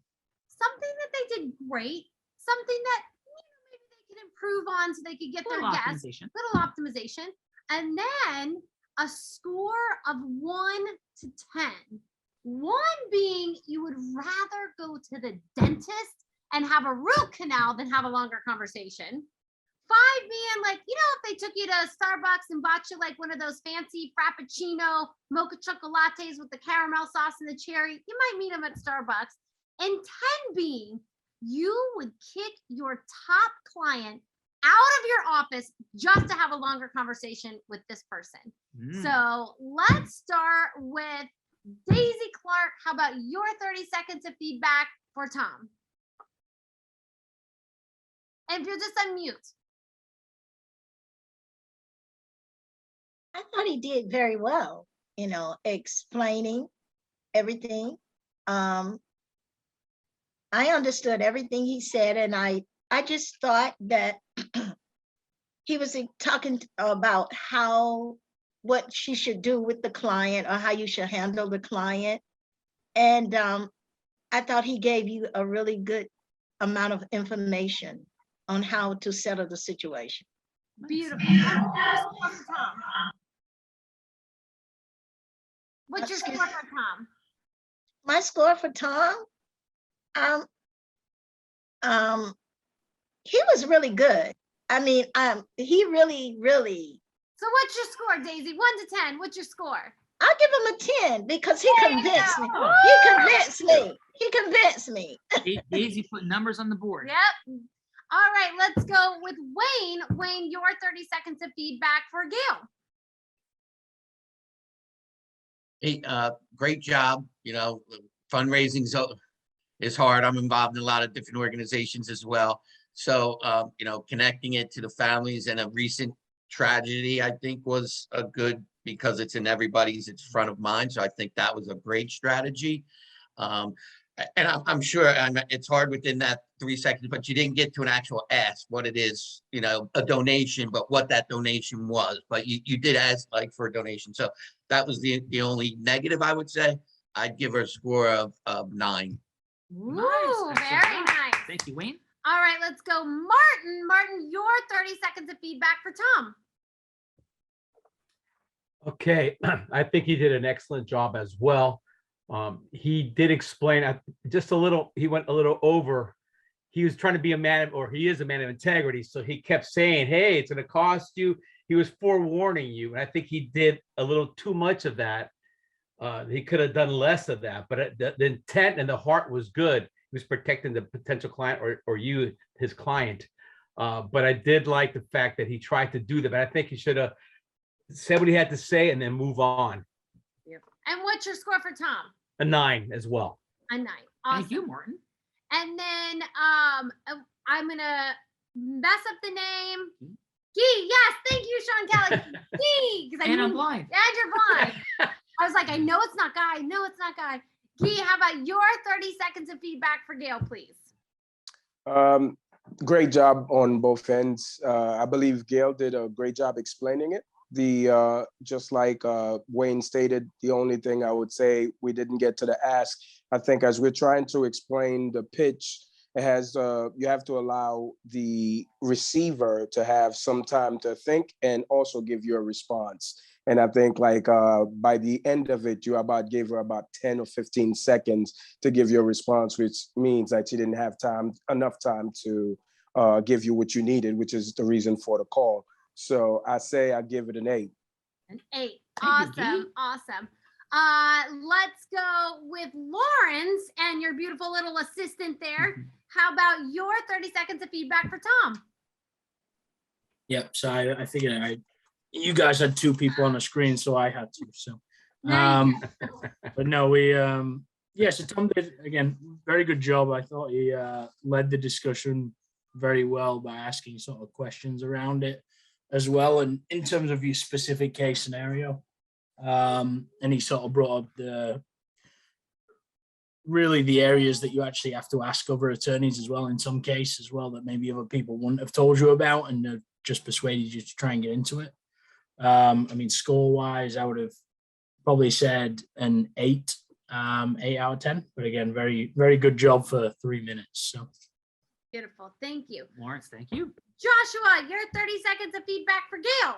Something that they did great, something that maybe they could improve on so they could get their guests. Little optimization. And then a score of 1 to 10. 1 being you would rather go to the dentist and have a root canal than have a longer conversation. 5 being like, if they took you to Starbucks and bought you like one of those fancy Frappuccino mocha chocolates with the caramel sauce and the cherry, you might meet them at Starbucks. And 10 being you would kick your top client out of your office just to have a longer conversation with this person. So let's start with Daisy Clark. How about your 30 seconds of feedback for Tom? And if you'll just unmute. I thought he did very well, explaining everything. I understood everything he said, and I just thought that he was talking about what she should do with the client or how you should handle the client. And I thought he gave you a really good amount of information on how to settle the situation. Beautiful. What's your score for Tom? What's your score for Tom? My score for Tom, he was really good. I mean, he really. So what's your score, Daisy? 1 to 10. What's your score? I'll give him a 10 because he convinced me. He convinced me. Daisy put numbers on the board. Yep. All right, let's go with Wayne. Wayne, your 30 seconds of feedback for Gail. Hey, great job. You know, fundraising is hard. I'm involved in a lot of different organizations as well. So, you know, connecting it to the families and a recent tragedy, I think was a good, because it's in everybody's, it's front of mind. So I think that was a great strategy. And I'm sure it's hard within that 3 seconds, but you didn't get to an actual ask what it is, you know, a donation, but what that donation was. But you did ask like for a donation. So that was the only negative I would say. I'd give her a score of 9. Ooh, Nice. very nice. Thank you, Wayne. All right, let's go. Martin. Martin, your 30 seconds of feedback for Tom. Okay, I think he did an excellent job as well. He did explain just a little, he went a little over. He was trying to be a man, or he is a man of integrity. So he kept saying, hey, it's going to cost you. He was forewarning you. And I think he did a little too much of that. He could have done less of that, but the intent and the heart was good. He was protecting the potential client or you, his client. But I did like the fact that he tried to do that. But I think he should have said what he had to say and then move on. And what's your score for Tom? A 9 as well. A 9. Awesome. Thank you, Martin. And then I'm gonna mess up the name. Gee, yes, thank you, Sean Callaghy. Gee, because And I'm blind. And you're blind. I was like, I know it's not Guy. No, it's not Guy. Gee, how about your 30 seconds of feedback for Gail, please? Great job on both ends. I believe Gail did a great job explaining it. Just like Wayne stated, the only thing I would say, we didn't get to the ask. I think as we're trying to explain the pitch, it has you have to allow the receiver to have some time to think and also give you a response. And I think like by the end of it, you gave her about 10 or 15 seconds to give your response, which means that she didn't have enough time to give you what you needed, which is the reason for the call. So I say I give it an 8. An 8. Awesome. Awesome. Let's go with Lawrence and your beautiful little assistant there. How about your 30 seconds of feedback for Tom? Yep. So I figured you guys had 2 people on the screen, so I had to. So, but no, so Tom did, again, very good job. I thought he led the discussion very well by asking sort of questions around it as well, and in terms of your specific case scenario, and he sort of brought up the areas that you actually have to ask other attorneys as well in some cases as well, that maybe other people wouldn't have told you about, and just persuaded you to try and get into it. I mean, score wise, I would have probably said an 8 out of 10, but again, very, very good job for 3 minutes. So Beautiful. Thank you. Lawrence, thank you. Joshua, your 30 seconds of feedback for Gail.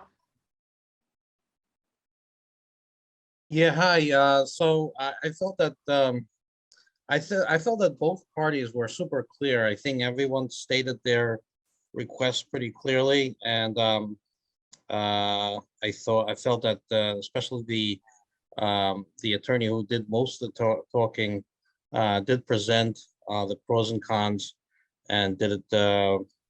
Yeah, hi. So I felt that I felt that both parties were super clear. I think everyone stated their requests pretty clearly, and I felt that especially the attorney who did most of the talking did present the pros and cons and did it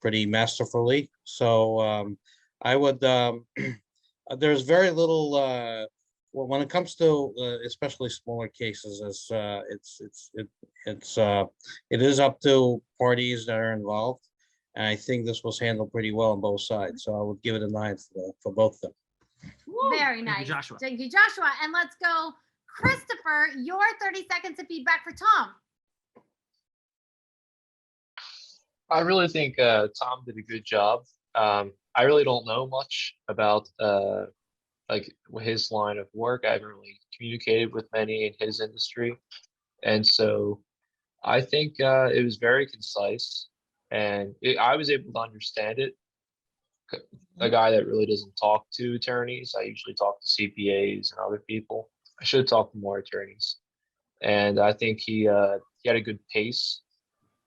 pretty masterfully. So I would there's very little when it comes to especially smaller cases, as it is up to parties that are involved, and I think this was handled pretty well on both sides. So I would give it a 9 for both of them. Very nice. Thank you, Joshua. Thank you, Joshua. And let's go, Christopher, your 30 seconds of feedback for Tom. I really think Tom did a good job. I I really don't know much about like his line of work. I haven't really communicated with many in his industry, and so I think it was very concise, and I was able to understand it. A guy that really doesn't talk to attorneys. I usually talk to CPAs and other people. I should talk to more attorneys, and I think he had a good pace.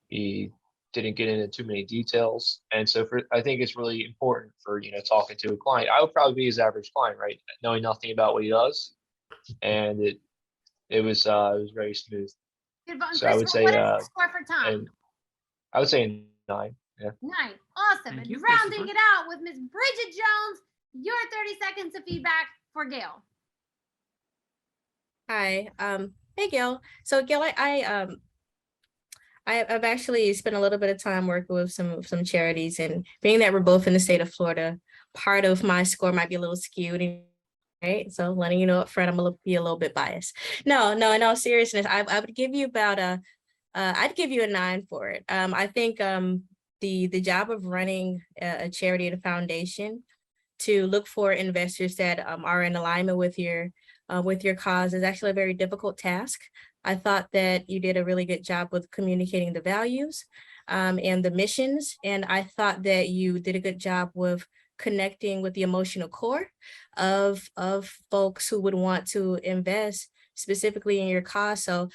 He didn't get into too many details, and so I think it's really important for talking to a client. I would probably be his average client, right? Knowing nothing about what he does, and it was very smooth. Good one. So I would say what is the score for Tom? and I would say a 9. Yeah. 9. Awesome. Thank And you. rounding it out with Miss Bridget Jones, your 30 seconds of feedback for Gail. Hi. Hey, Gail. So, Gail, I've actually spent a little bit of time working with some charities, and being that we're both in the state of Florida, part of my score might be a little skewed, right? So, letting you know up front, I'm gonna be a little bit biased. No, in all seriousness, I would give you about I'd give you a 9 for it. I think the job of running a charity and a foundation to look for investors that are in alignment with your cause is actually a very difficult task. I thought that you did a really good job with communicating the values and the missions. And I thought that you did a good job with connecting with the emotional core of folks who would want to invest specifically in your cause. So,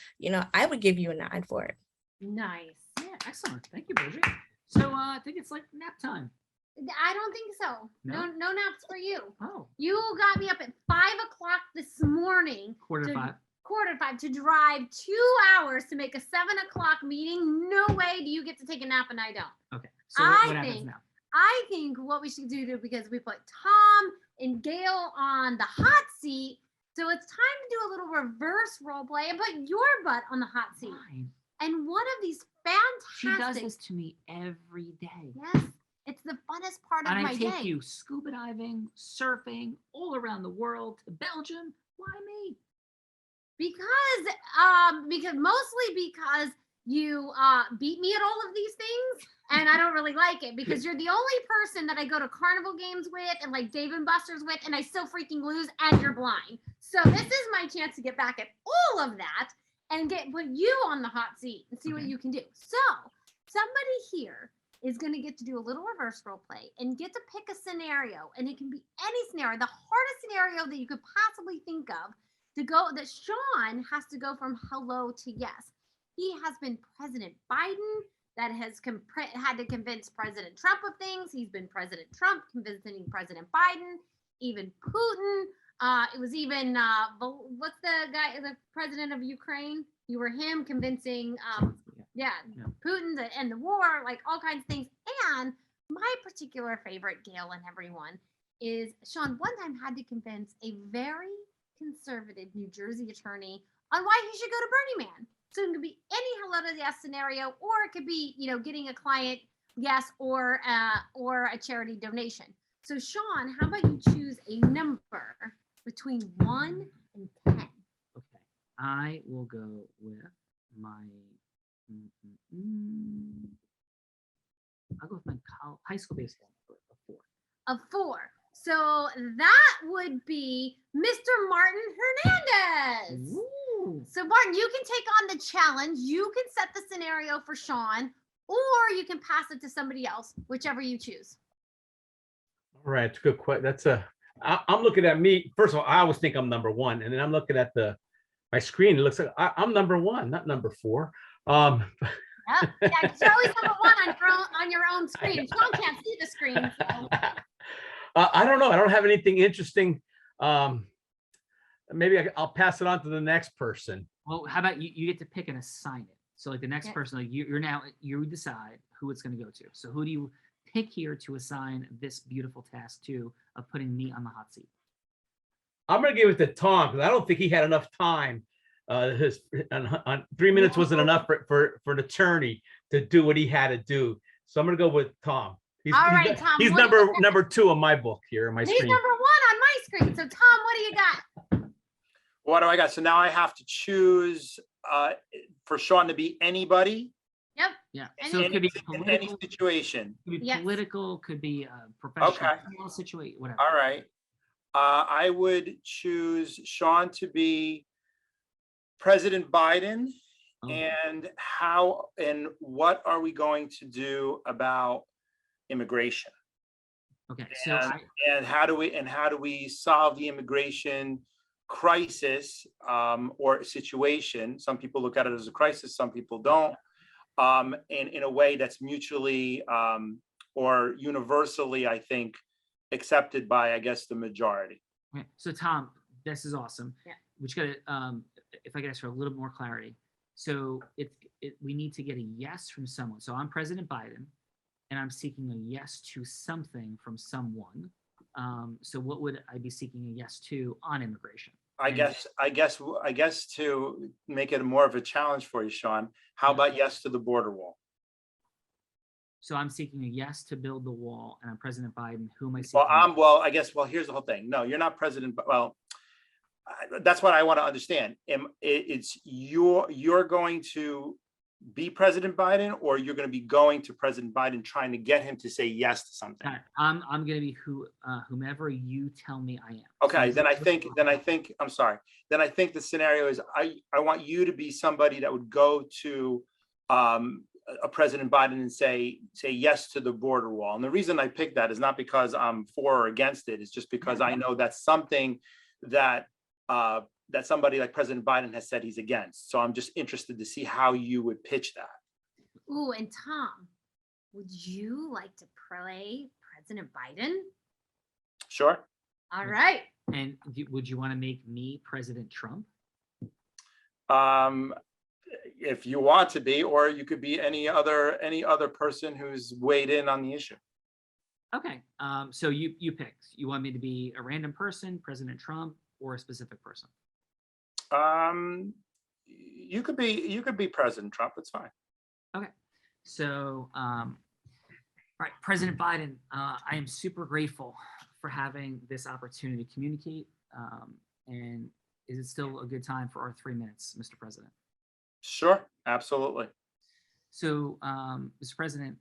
I would give you a 9 for it. Nice. Yeah, excellent. Thank you, Bridget. So I think it's like nap time. I don't think so. No? No naps for you. Oh. You got me up at 5 o'clock this morning. Quarter to 5. Quarter to 5 to drive 2 hours to make a 7 o'clock meeting. No way do you get to take a nap and I don't. Okay. So what happens now? I think what we should do, because we put Tom and Gail on the hot seat, so it's time to do a little reverse role play and put your butt on the hot seat. Fine. And one of these She does fantastic, this to me every day. yes, it's the funnest part of And my I take day. you scuba diving, surfing, all around the world, to Belgium. Why me? Because mostly because you beat me at all of these things, and I don't really like it because you're the only person that I go to carnival games with and like Dave and Buster's with, and I still freaking lose, and you're blind. So this is my chance to get back at all of that and put you on the hot seat and see what you can do. So somebody here is going to get to do a little reverse role play and get to pick a scenario, and it can be any scenario, the hardest scenario that you could possibly think of, that Sean has to go from hello to yes. He has been President Biden that has had to convince President Trump of things. He's been President Trump convincing President Biden, even Putin. It was even what's the guy, the president of Ukraine? You were him convincing Putin to end the war, like all kinds of things. And my particular favorite, Gail and everyone, is Sean one time had to convince a very conservative New Jersey attorney on why he should go to Burning Man. So it could be any hello to yes scenario, or it could be, getting a client yes or a charity donation. So Sean, how about you choose a number between 1 and 10? Okay. I will go with my I'll go with my high school baseball number of 4. A 4. So that would be Mr. Martin Hernandez. Ooh. So Martin, you can take on the challenge. You can set the scenario for Sean, or you can pass it to somebody else, whichever you choose. All right, it's a good question. I'm looking at me. First of all, I always think I'm number 1, and then I'm looking at my screen. It looks like I'm number 1, not number 4. Yeah, you're always number 1 on your own screen. Sean can't see the screen. So. I don't know. I don't have anything interesting. Maybe I'll pass it on to the next person. Well, how about you get to pick and assign it? So like the next person, like you decide who it's going to go to. So who do you pick here to assign this beautiful task to of putting me on the hot seat? I'm going to give it to Tom because I don't think he had enough time. 3 minutes wasn't enough for an attorney to do what he had to do. So I'm going to go with Tom. Tom. He's number 2 on my book here on my screen. He's number 1 on my screen. So Tom, what do you got? What do I got? So now I have to choose for Sean to be anybody. Yep. Yeah. And So it could be In any political, situation. could be Yes. political, could be a professional situation, whatever. All right. I would choose Sean to be President Biden. Oh. And what are we going to do about immigration? Okay. So And how do we solve the immigration crisis or situation? Some people look at it as a crisis, some people don't. In a way that's mutually or universally, I think, accepted by, I guess, the majority. Okay. So Tom, this is awesome. Yeah. We just gotta, if I could ask for a little more clarity. So we need to get a yes from someone. So I'm President Biden, and I'm seeking a yes to something from someone. So what would I be seeking a yes to on immigration? I guess to make it more of a challenge for you, Sean, how about yes to the border wall? So I'm seeking a yes to build the wall, and I'm President Biden. Who am I seeking? Here's the whole thing. No, you're not president. That's what I want to understand. It's you're going to be President Biden, or you're going to be going to President Biden trying to get him to say yes to something? I'm going to be whomever you tell me I am. Okay, then I think the scenario is I want you to be somebody that would go to a President Biden and say yes to the border wall. And the reason I picked that is not because I'm for or against it. It's just because I know that's something that that somebody like President Biden has said he's against. So I'm just interested to see how you would pitch that. Ooh, and Tom, would you like to play President Biden? Sure. All right. And would you want to make me President Trump? If you want to be, or you could be any other person who's weighed in on the issue. Okay. So you picked. You want me to be a random person, President Trump, or a specific person? You could be President Trump. It's fine. Okay. So, all right, President Biden, I am super grateful for having this opportunity to communicate. And is it still a good time for our 3 minutes, Mr. President? Sure, absolutely. So, Mr. President,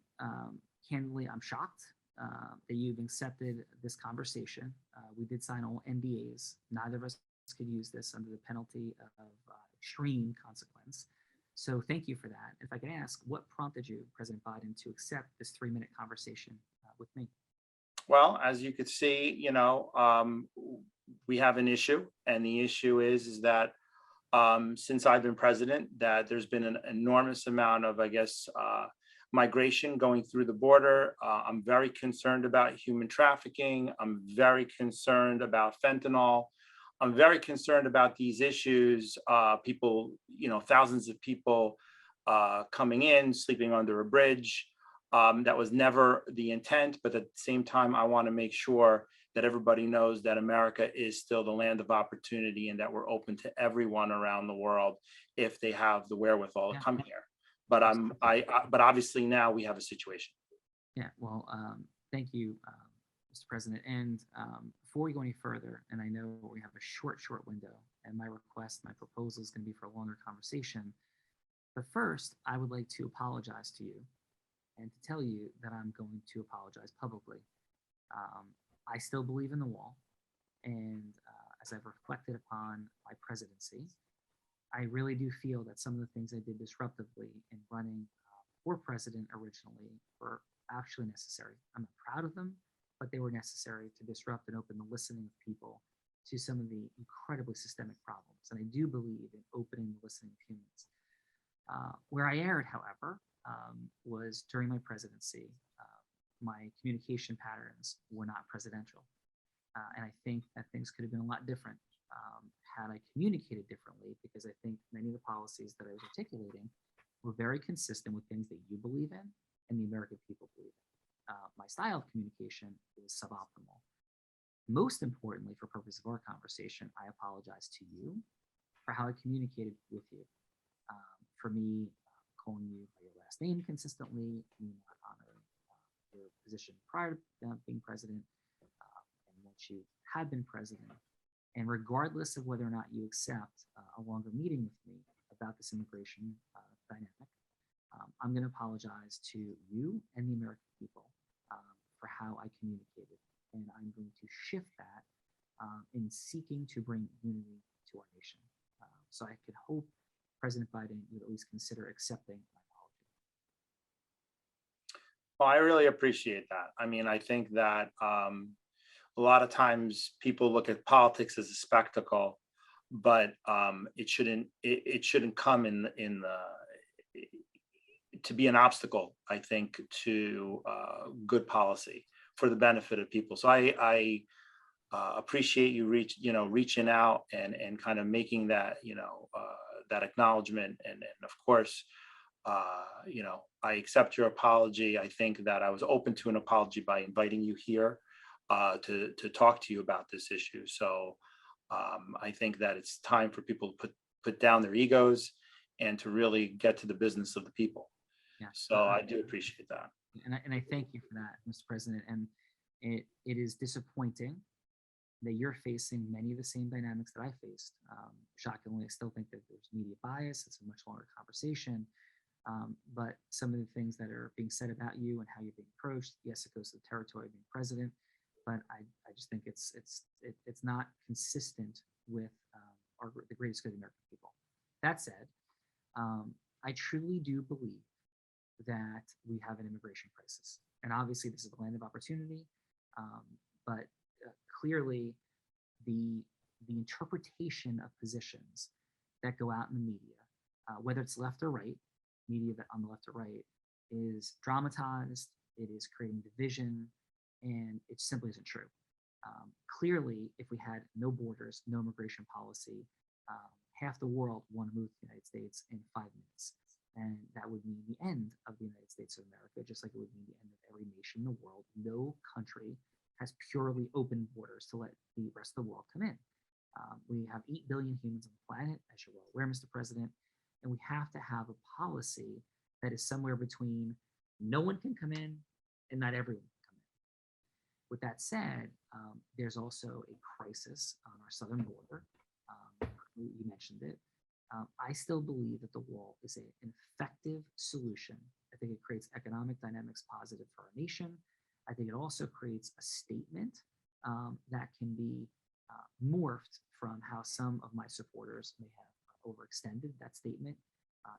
candidly, I'm shocked that you've accepted this conversation. We did sign all NDAs. Neither of us could use this under the penalty of extreme consequence. So thank you for that. If I can ask, what prompted you, President Biden, to accept this 3-minute conversation with me? Well, as you could see, we have an issue, and the issue is that since I've been president, that there's been an enormous amount of, migration going through the border. I'm very concerned about human trafficking. I'm very concerned about fentanyl. I'm very concerned about these issues. People, thousands of people coming in, sleeping under a bridge. That was never the intent, but at the same time, I want to make sure that everybody knows that America is still the land of opportunity and that we're open to everyone around the world if they have the wherewithal to come here. But but obviously now we have a situation. Yeah, well, thank you, Mr. President. And before we go any further, and I know we have a short window, and my proposal is going to be for a longer conversation. But first, I would like to apologize to you and to tell you that I'm going to apologize publicly. I still believe in the wall. And as I've reflected upon my presidency, I really do feel that some of the things I did disruptively in running for president originally were actually necessary. I'm not proud of them, but they were necessary to disrupt and open the listening of people to some of the incredibly systemic problems. And I do believe in opening the listening of humans. Where I erred, however, was during my presidency, my communication patterns were not presidential. And I think that things could have been a lot different had I communicated differently, because I think many of the policies that I was articulating were very consistent with things that you believe in and the American people believe in. My style of communication was suboptimal. Most importantly, for purpose of our conversation, I apologize to you for how I communicated with you. For me, calling you by your last name consistently, me not honoring your position prior to being president, and once you have been president. And regardless of whether or not you accept a longer meeting with me about this immigration dynamic, I'm going to apologize to you and the American people for how I communicated, and I'm going to shift that in seeking to bring unity to our nation. So I could hope President Biden would at least consider accepting my apology. Well, I really appreciate that. I mean, I think that a lot of times people look at politics as a spectacle, but it shouldn't come in to be an obstacle, I think, to good policy for the benefit of people. So I appreciate you reaching out and kind of making that, that acknowledgement. And of course, I accept your apology. I think that I was open to an apology by inviting you here to talk to you about this issue. So I think that it's time for people to put down their egos and to really get to the business of the people. Yeah. So I do appreciate that. And I thank you for that, Mr. President. And it is disappointing that you're facing many of the same dynamics that I faced. Shockingly, I still think that there's media bias. It's a much longer conversation. But some of the things that are being said about you and how you're being approached, yes, it goes to the territory of being president, but I just think it's not consistent with the greatest good of the American people. That said, I truly do believe that we have an immigration crisis. And obviously this is a land of opportunity, but clearly the interpretation of positions that go out in the media, whether it's left or right, media that on the left or right, is dramatized, it is creating division, and it simply isn't true. Clearly, if we had no borders, no immigration policy, half the world want to move to the United States in 5 minutes. And that would mean the end of the United States of America, just like it would mean the end of every nation in the world. No country has purely open borders to let the rest of the world come in. We have 8 billion humans on the planet, as you're well aware, Mr. President, and we have to have a policy that is somewhere between no one can come in and not everyone can come in. With that said, there's also a crisis on our southern border. You mentioned it. I still believe that the wall is an effective solution. I think it creates economic dynamics positive for our nation. I think it also creates a statement that can be morphed from how some of my supporters may have overextended that statement,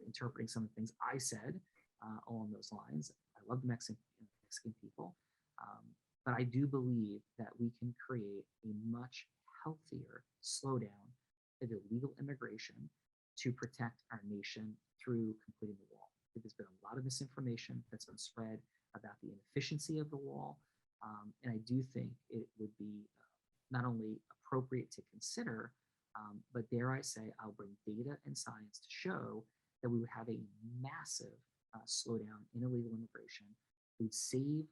interpreting some of the things I said along those lines. I love the Mexican people, but I do believe that we can create a much healthier slowdown of illegal immigration to protect our nation through completing the wall. I think there's been a lot of misinformation that's been spread about the inefficiency of the wall, and I do think it would be not only appropriate to consider, but dare I say, I'll bring data and science to show that we would have a massive slowdown in illegal immigration. We'd save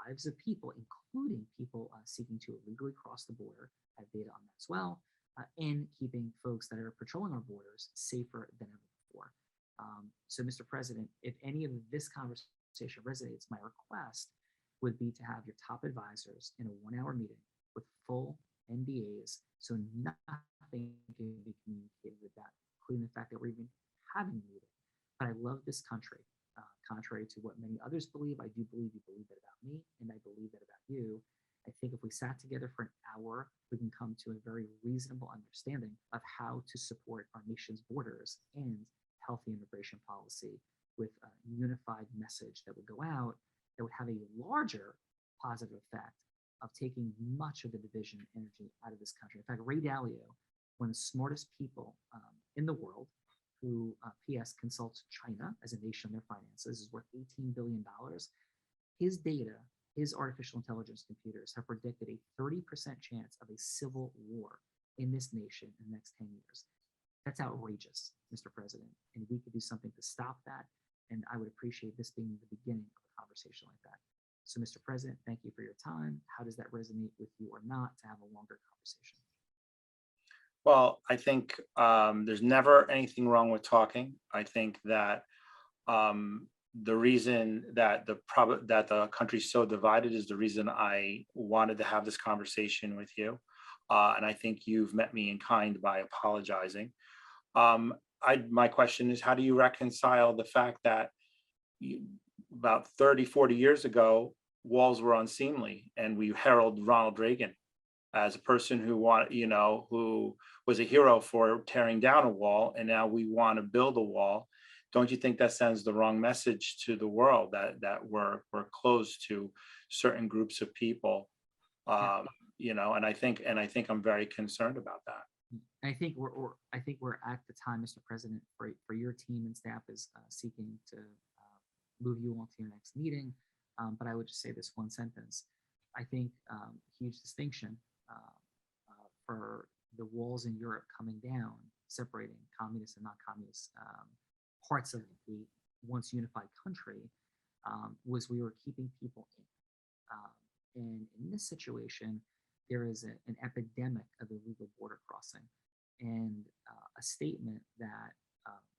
lives of people, including people seeking to illegally cross the border. I have data on that as well, and keeping folks that are patrolling our borders safer than ever before. So, Mr. President, if any of this conversation resonates, my request would be to have your top advisors in a 1-hour meeting with full NDAs, so nothing can be communicated with that, including the fact that we're even having a meeting. But I love this country. Contrary to what many others believe, I do believe you believe that about me, and I believe that about you. I think if we sat together for an hour, we can come to a very reasonable understanding of how to support our nation's borders and healthy immigration policy with a unified message that would go out that would have a larger positive effect of taking much of the division energy out of this country. In fact, Ray Dalio, one of the smartest people in the world, who PS consults China as a nation on their finances, is worth $18 billion. His data, his artificial intelligence computers have predicted a 30% chance of a civil war in this nation in the next 10 years. That's outrageous, Mr. President, and we could do something to stop that. And I would appreciate this being the beginning of a conversation like that. So, Mr. President, thank you for your time. How does that resonate with you or not to have a longer conversation? Well, I think there's never anything wrong with talking. I think that the reason that the country's so divided is the reason I wanted to have this conversation with you. And I think you've met me in kind by apologizing. My question is, how do you reconcile the fact that about 30, 40 years ago, walls were unseemly, and we heralded Ronald Reagan as a person who who was a hero for tearing down a wall, and now we want to build a wall. Don't you think that sends the wrong message to the world, that we're closed to certain groups of people? And I think I'm very concerned about that. I think we're at the time, Mr. President, for your team and staff is seeking to move you on to your next meeting. But I would just say this one sentence. I think huge distinction for the walls in Europe coming down, separating communist and non-communist parts of the once unified country, was we were keeping people in. And in this situation, there is an epidemic of illegal border crossing, and a statement that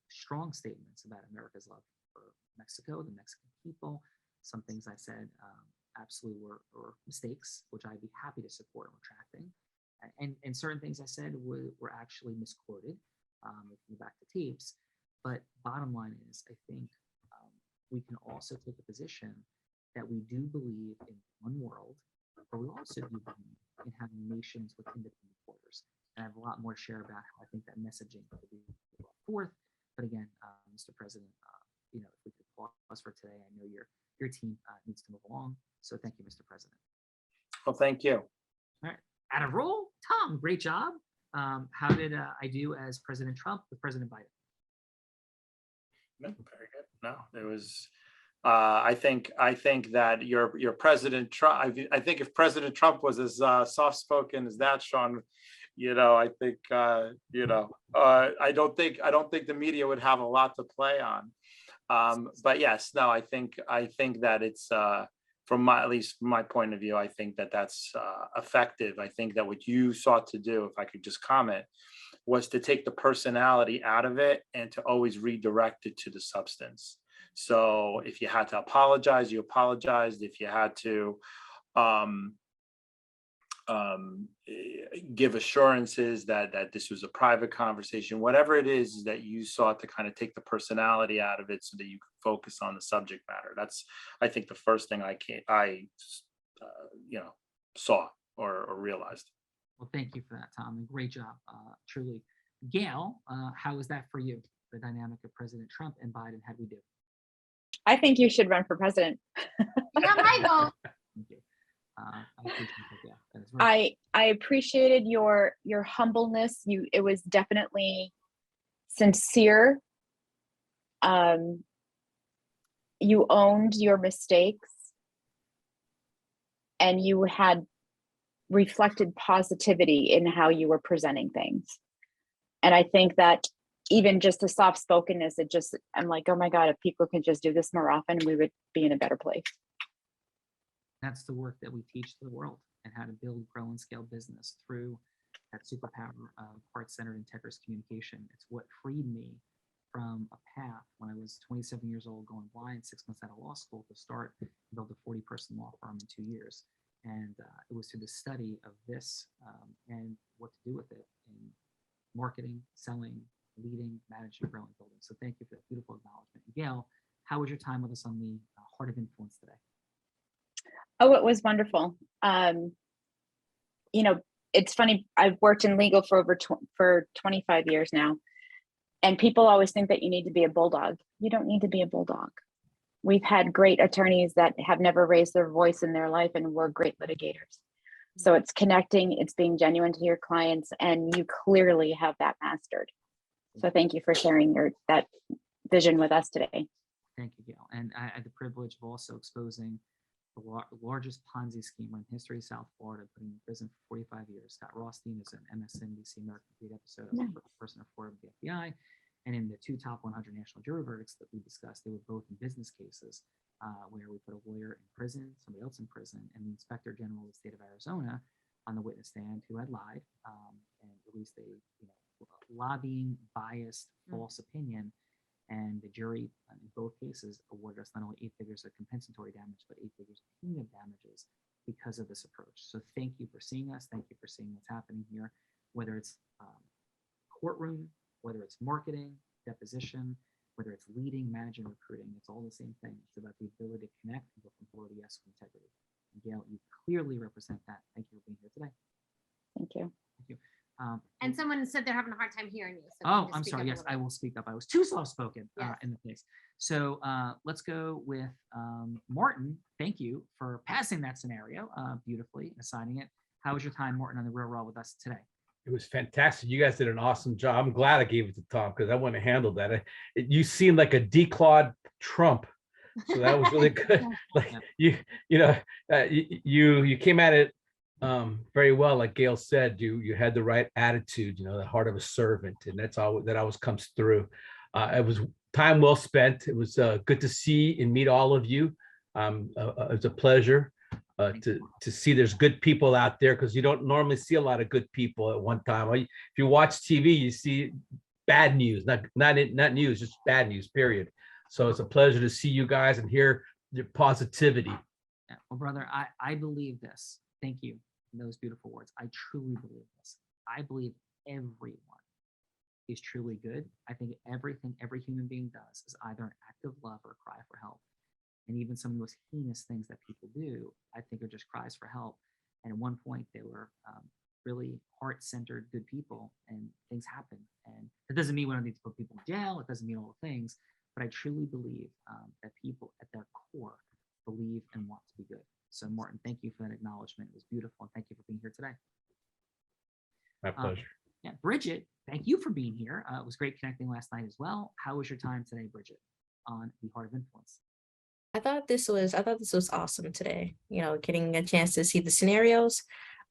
strong statements about America's love for Mexico, the Mexican people. Some things I said absolutely were mistakes, which I'd be happy to support and retracting. And certain things I said were actually misquoted, if you go back to tapes. But bottom line is, I think we can also take a position that we do believe in one world, but we also do believe in having nations with independent borders. And I have a lot more to share about how I think that messaging could be brought forth. But again, Mr. President, if we could pause for today, I know your team needs to move along. So thank you, Mr. President. Well, thank you. All right, out of roll, Tom, great job. How did I do as President Trump with President Biden? No, very good. No, there was. I think that your President Trump. I think if President Trump was as soft-spoken as that, Sean, I think I don't think the media would have a lot to play on. But yes, no, I think that it's at least from my point of view, I think that that's effective. I think that what you sought to do, if I could just comment, was to take the personality out of it and to always redirect it to the substance. So if you had to apologize, you apologized. If you had to give assurances that this was a private conversation, whatever it is that you sought to kind of take the personality out of it so that you could focus on the subject matter. That's, I think, the first thing I saw or realized. Well, thank you for that, Tom, and great job, truly. Gail, how was that for you, the dynamic of President Trump and Biden? How'd we do? I think you should run for president. Yeah, my vote. Thank you. I appreciate that. Yeah, that is right. I appreciated your humbleness. It was definitely sincere. You owned your mistakes, and you had reflected positivity in how you were presenting things. And I think that even just the soft spokenness, I'm like, oh my God, if people could just do this more often, we would be in a better place. That's the work that we teach to the world, and how to build, grow, and scale business through that superpower of heart-centered integrous communication. It's what freed me from a path when I was 27 years old, going blind, 6 months out of law school, to start and build a 40-person law firm in 2 years. And it was through the study of this and what to do with it in marketing, selling, leading, managing, growing, building. So thank you for that beautiful acknowledgement. Gail, how was your time with us on the Heart of Influence today? Oh, it was wonderful. It's funny. I've worked in legal for for 25 years now, and people always think that you need to be a bulldog. You don't need to be a bulldog. We've had great attorneys that have never raised their voice in their life and were great litigators. So it's connecting, it's being genuine to your clients, and you clearly have that mastered. So thank you for sharing that vision with us today. Thank you, Gail. And I had the privilege of also exposing the largest Ponzi schemer in history of South Florida, putting in prison for 45 years. Scott Rothstein is an MSNBC American Greed episode. I was the first person afforded with the FBI. And in the 2 top 100 national jury verdicts that we discussed, they were both in business cases where we put a lawyer in prison, somebody else in prison, and the Inspector General of the state of Arizona on the witness stand, who had lied and released a lobbying, biased, false opinion. And the jury in both cases awarded us not only 8 figures of compensatory damage, but 8 figures of punitive damages because of this approach. So thank you for seeing us. Thank you for seeing what's happening here, whether it's courtroom, whether it's marketing, deposition, whether it's leading, managing, recruiting, it's all the same thing. It's about the ability to connect and go from floor to yes with integrity. And Gail, you clearly represent that. Thank you for being here today. Thank you. Thank you. And someone said they're having a hard time hearing you. So if you Oh, just I'm speak sorry. up a Yes, little I bit. will speak up. I was too soft-spoken Yes. in the case. So let's go with Martin. Thank you for passing that scenario beautifully, assigning it. How was your time, Martin, on the real raw with us today? It was fantastic. You guys did an awesome job. I'm glad I gave it to Tom because I wouldn't have handled that. You seemed like a declawed Trump, so that was really good. Like you came at it very well. Like Gail said, you had the right attitude. The heart of a servant, and that's all that always comes through. It was time well spent. It was good to see and meet all of you. It was a pleasure. To see there's good people out there, because you don't normally see a lot of good people at one time. If you watch TV, you see bad news, not news, just bad news, period. So it's a pleasure to see you guys and hear your positivity. Yeah. Well, brother, I believe this. Thank you for those beautiful words. I truly believe this. I believe everyone is truly good. I think everything every human being does is either an act of love or a cry for help. And even some of the most heinous things that people do, I think, are just cries for help. And at one point, they were really heart-centered, good people, and things happen. And it doesn't mean we don't need to put people in jail. It doesn't mean all the things. But I truly believe that people at their core believe and want to be good. So, Martin, thank you for that acknowledgement. It was beautiful. And thank you for being here today. My pleasure. Yeah, Bridget, thank you for being here. It was great connecting last night as well. How was your time today, Bridget, on the Heart of Influence? I thought this was awesome today. Getting a chance to see the scenarios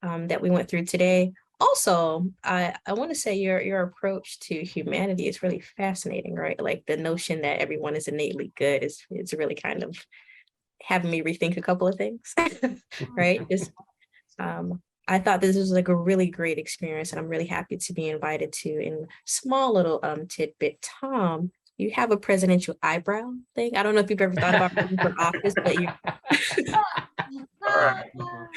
that we went through today. Also, I want to say your approach to humanity is really fascinating, right? Like the notion that everyone is innately good is really kind of having me rethink a couple of things, right? I thought this was like a really great experience, and I'm really happy to be invited to. In small little tidbit, Tom, you have a presidential eyebrow thing. I don't know if you've ever thought about running for office, but you. All right. Well,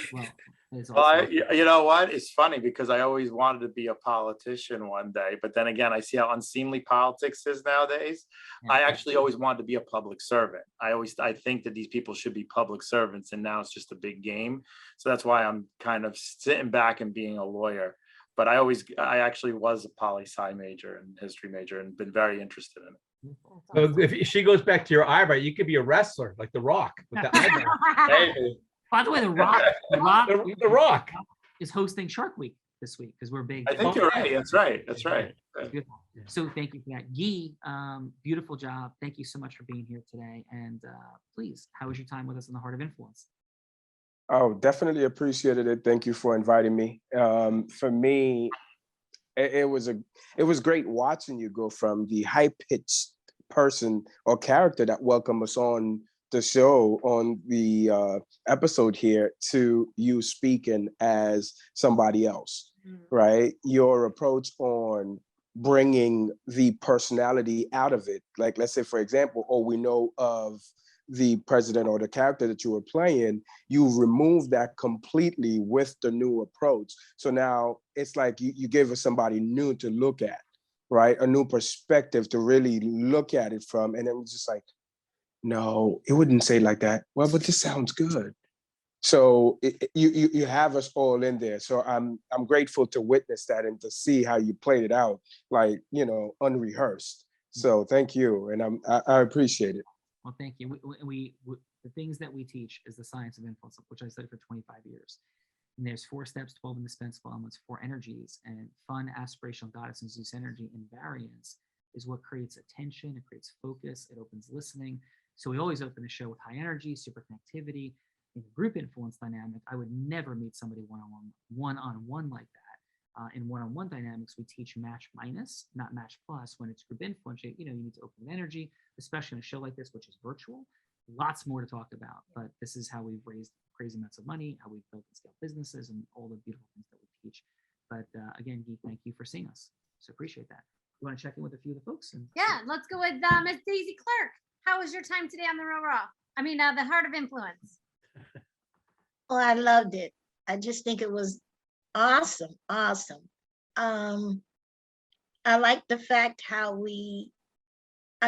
you know what? It's funny because I always wanted to be a politician one day, but then again, I see how unseemly politics is nowadays. I actually always wanted to be a public servant. I think that these people should be public servants, and now it's just a big game. So that's why I'm kind of sitting back and being a lawyer. But I actually was a poli-sci major and history major and been very interested in it. So if she goes back to your eyebrow, you could be a wrestler like The Rock with the eyebrow. Maybe. By the way, The Rock is hosting Shark Week this week because we're big. I think you're right. That's right. That's right. Beautiful. So thank you for that. Yi, beautiful job. Thank you so much for being here today. And please, how was your time with us in the Heart of Influence? Oh, definitely appreciated it. Thank you for inviting me. For me, it was great watching you go from the high-pitched person or character that welcomed us on the show, on the episode here, to you speaking as somebody else, right? Your approach on bringing the personality out of it. Like, let's say, for example, we know of the president or the character that you were playing, you remove that completely with the new approach. So now it's like you gave us somebody new to look at, right? A new perspective to really look at it from. And it was just like, no, it wouldn't say like that. Well, but this sounds good. So you have us all in there. So I'm grateful to witness that and to see how you played it out, like, unrehearsed. So thank you. And I appreciate it. Well, thank you. We the things that we teach is the science of influence, which I studied for 25 years. And there's 4 steps, 12 indispensable elements, 4 energies, and fun, aspirational, goddess, and Zeus energy and variance is what creates attention. It creates focus. It opens listening. So we always open the show with high energy, super connectivity, in the group influence dynamic. I would never meet somebody one-on-one like that. In one-on-one dynamics, we teach match minus, not match plus. When it's group influence, you need to open with energy, especially in a show like this, which is virtual. Lots more to talk about, but this is how we've raised crazy amounts of money, how we've built and scaled businesses, and all the beautiful things that we teach. But again, Guy, thank you for seeing us. So appreciate that. You want to check in with a few of the folks? Yeah, let's go with Miss Daisy Clark. How was your time today on the the Heart of Influence? Oh, I loved it. I just think it was awesome. I like the fact how we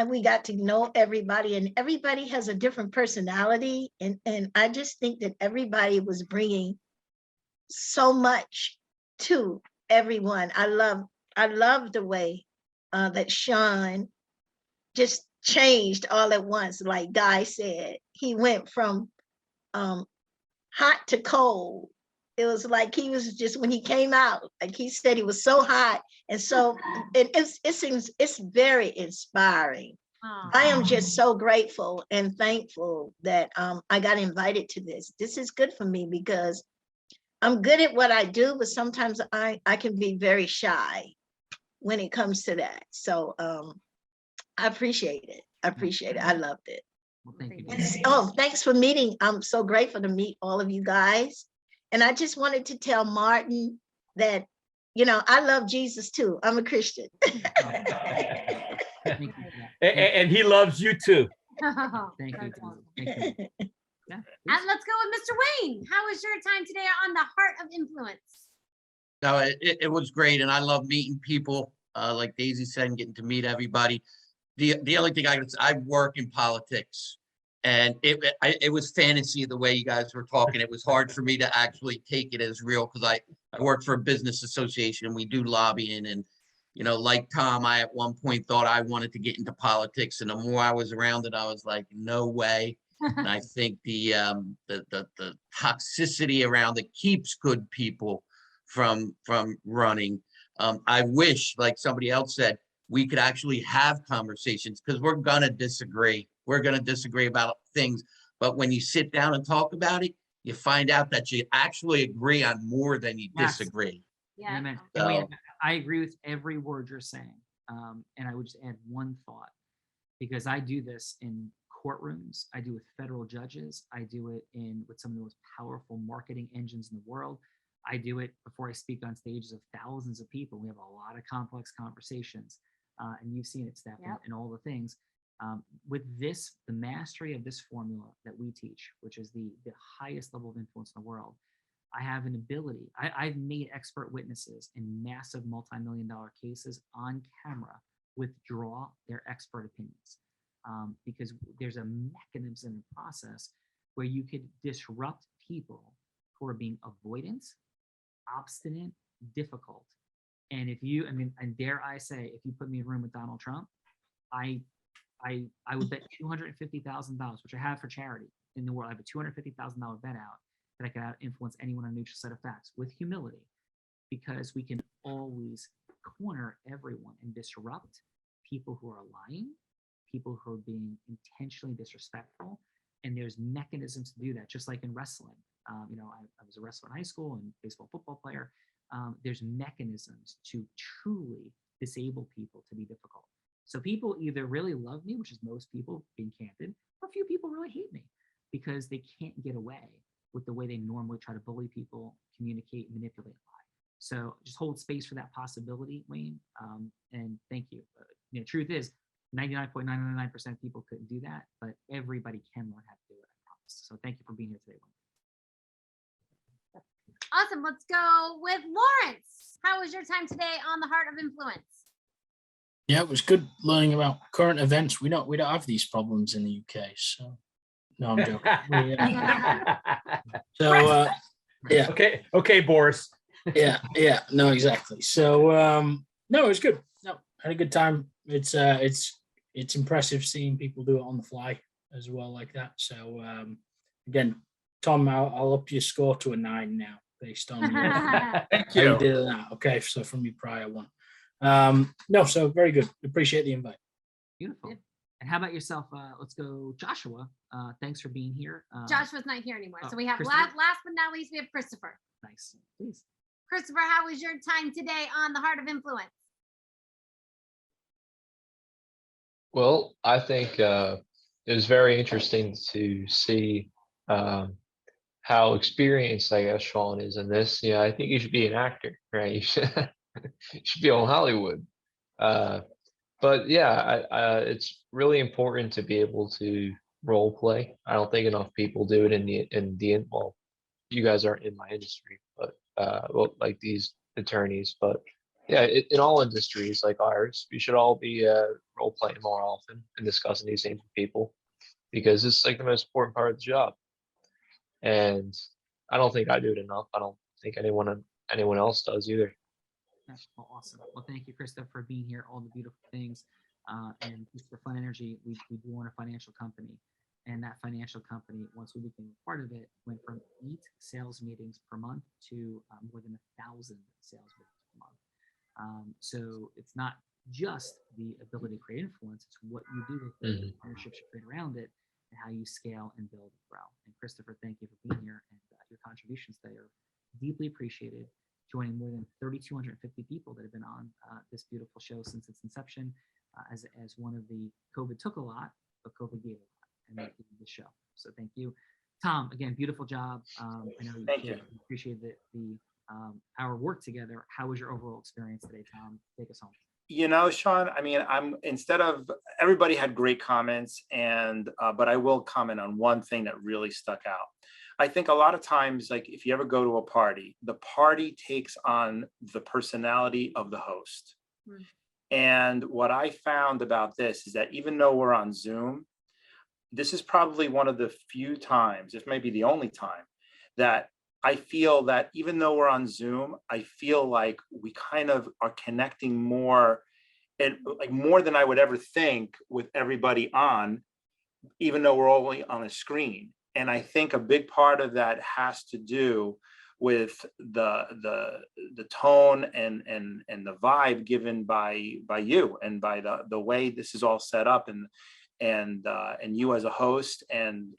we got to know everybody, and everybody has a different personality. And I just think that everybody was bringing so much to everyone. I love the way that Sean just changed all at once. Like Guy said, he went from hot to cold. It was like he was just, when he came out, like he said, he was so hot. And so it's very inspiring. I am just so grateful and thankful that I got invited to this. This is good for me because I'm good at what I do, but sometimes I can be very shy when it comes to that. So I appreciate it. I appreciate it. I loved it. Well, thank you. Oh, thanks for meeting. I'm so grateful to meet all of you guys. And I just wanted to tell Martin that, you know, I love Jesus too. I'm a Christian. And he loves you too. Thank you. Thank you. Yeah, and let's go with Mr. Wayne. How was your time today on the Heart of Influence? No, it was great, and I love meeting people. Like Daisy said, and getting to meet everybody. The only thing I work in politics, and it was fantasy the way you guys were talking. It was hard for me to actually take it as real because I work for a business association and we do lobbying. And you know, like Tom, I at one point thought I wanted to get into politics, and the more I was around it, I was like, no way. And I think the toxicity around it keeps good people from running. I wish, like somebody else said, we could actually have conversations because we're gonna disagree. We're gonna disagree about things, but when you sit down and talk about it, you find out that you actually agree on more than you disagree. Yeah. Amen. So- And I agree with every word you're saying. And I would just add one thought, because I do this in courtrooms, I do with federal judges, I do it with some of the most powerful marketing engines in the world. I do it before I speak on stages of thousands of people. We have a lot of complex conversations, and you've seen it, Steph, and all the things. With this, the mastery of this formula that we teach, which is the highest level of influence in the world, I have an ability. I've made expert witnesses in massive multi-million-dollar cases on camera withdraw their expert opinions. Because there's a mechanism and process where you could disrupt people who are being avoidant, obstinate, difficult. And if you, and dare I say, if you put me in a room with Donald Trump, I would bet $250,000, which I have for charity in the world. I have a $250,000 bet out that I could influence anyone on a neutral set of facts with humility, because we can always corner everyone and disrupt people who are lying, people who are being intentionally disrespectful, and there's mechanisms to do that, just like in wrestling. I was a wrestler in high school and baseball, football player. There's mechanisms to truly disable people to be difficult. So people either really love me, which is most people being candid, or a few people really hate me because they can't get away with the way they normally try to bully people, communicate, manipulate, lie. So just hold space for that possibility, Wayne. And thank you. Truth is, 99.999% of people couldn't do that, but everybody can learn how to do it, I promise. So thank you for being here today, Wayne. Awesome. Let's go with Lawrence. How was your time today on the Heart of Influence? Yeah, it was good learning about current events. We don't have these problems in the UK, so no, I'm joking. Yeah. Okay, Boris. Yeah, no, exactly. So no, it was good. No, had a good time. It's impressive seeing people do it on the fly as well like that. So again, Tom, I'll up your score to a 9 now based on Thank how you. you did that. Okay, so from your prior one. No, so very good. Appreciate the invite. Beautiful. And how about yourself? Let's go, Joshua. Thanks for being here. Joshua's not here anymore. So we have Christopher? last but not least, we have Christopher. Nice. Please. Christopher, how was your time today on the Heart of Influence? Well, I think it was very interesting to see how experienced, I guess, Sean is in this. Yeah, I think you should be an actor, right? You should be on Hollywood. But yeah, it's really important to be able to role play. I don't think enough people do it in the well, you guys aren't in my industry, but like these attorneys, but Yeah, in all industries like ours, we should all be role playing more often and discussing these things with people, because it's like the most important part of the job. And I don't think I do it enough. I don't think anyone else does either. That's awesome. Well, thank you, Krista, for being here. All the beautiful things, and just for Fun Energy. We do own a financial company, and that financial company, once we became a part of it, went from 8 sales meetings per month to more than 1,000 sales meetings per month. So it's not just the ability to create influence; it's what you do with it, the partnerships you create around it, and how you scale and build and grow. And Christopher, thank you for being here, and your contributions today are deeply appreciated. Joining more than 3,250 people that have been on this beautiful show since its inception, as one of the COVID took a lot, but COVID gave a lot, and that gave the show. So thank you, Tom. Again, beautiful job. I know you appreciate the our work together. How was your overall experience today, Tom? Take us home. You know, Sean, I mean, everybody had great comments, and but I will comment on one thing that really stuck out. I think a lot of times, like if you ever go to a party, the party takes on the personality of the host. And what I found about this is that even though we're on Zoom, this is probably one of the few times, if maybe the only time, that I feel that even though we're on Zoom, I feel like we kind of are connecting more, and like more than I would ever think, with everybody on, even though we're only on a screen. And I think a big part of that has to do with the tone and the vibe given by you, and by the way this is all set up, and you as a host, and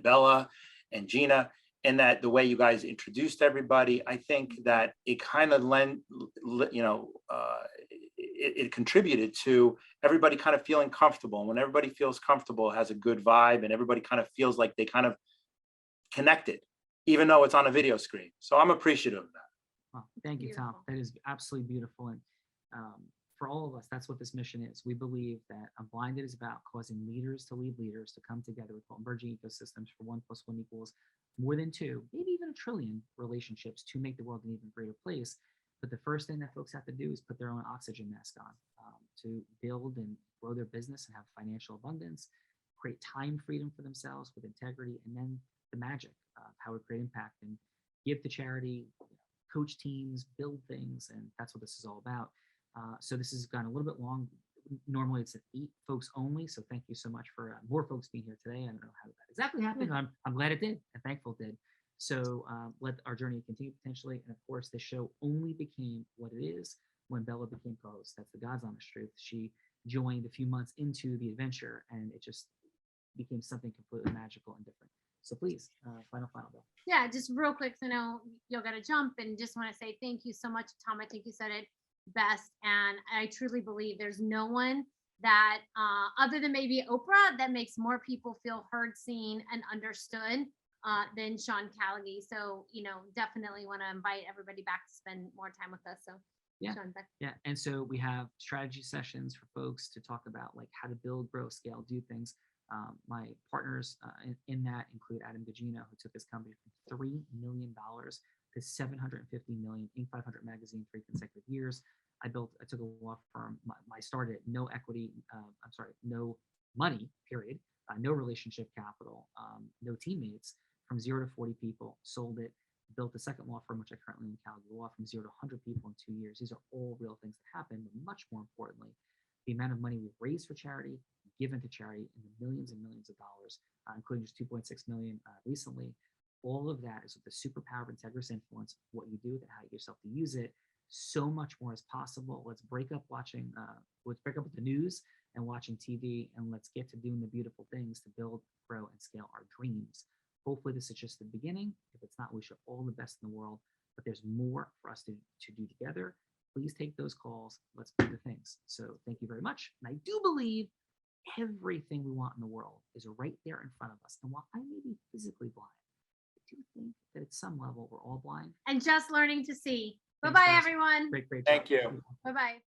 Bella and Gina, and that the way you guys introduced everybody. I think that it kind of it contributed to everybody kind of feeling comfortable. And when everybody feels comfortable, it has a good vibe, and everybody kind of feels like they kind of connected, even though it's on a video screen. So I'm appreciative of that. Well, thank you, Tom. That is absolutely beautiful. And for all of us, that's what this mission is. We believe that Unblinded is about causing leaders to lead leaders to come together with emerging ecosystems for 1 + 1 = more than 2, maybe even 1 trillion relationships to make the world an even greater place. But the first thing that folks have to do is put their own oxygen mask on to build and grow their business and have financial abundance, create time freedom for themselves with integrity, and then the magic of how we create impact and give to charity, coach teams, build things. And that's what this is all about. So this has gone a little bit long. Normally it's 8 folks only. So thank you so much for more folks being here today. I don't know how that exactly happened. I'm glad it did, and thankful it did. So let our journey continue potentially. And of course, this show only became what it is when Bella became co-host. That's the God's honest truth. She joined a few months into the adventure, and it just became something completely magical and different. So please, final Bill. Yeah, just real quick, so I know you'll got to jump, and just want to say thank you so much, Tom. I think you said it best, and I truly believe there's no one that other than maybe Oprah that makes more people feel heard, seen, and understood than Sean Callaghy. So, definitely want to invite everybody back to spend more time with us. So Yeah. Sean, back. Yeah. And so we have strategy sessions for folks to talk about like how to build, grow, scale, do things. My partners in that include Adam Gugino, who took his company from $3 million to $750 million, Inc. 500 magazine, 3 consecutive years. I took a law firm. I started no equity. No money, period. No relationship capital, no teammates, from 0 to 40 people, sold it, built a second law firm, which I currently own, Callaghy Law, from 0 to 100 people in 2 years. These are all real things that happen. But much more importantly, the amount of money we've raised for charity, given to charity in the millions and millions of dollars, including just 2.6 million recently. All of that is with the superpower of integrous influence, what you do with it, how you get yourself to use it. So much more is possible. Let's break up with the news and watching TV, and let's get to doing the beautiful things to build, grow, and scale our dreams. Hopefully this is just the beginning. If it's not, we wish you all the best in the world, but there's more for us to do together. Please take those calls. Let's do the things. So thank you very much. And I do believe everything we want in the world is right there in front of us. And while I may be physically blind, I do think that at some level we're all blind. And just learning to see. Thanks, Bye-bye, guys. everyone. Great job. Thank you. Bye-bye.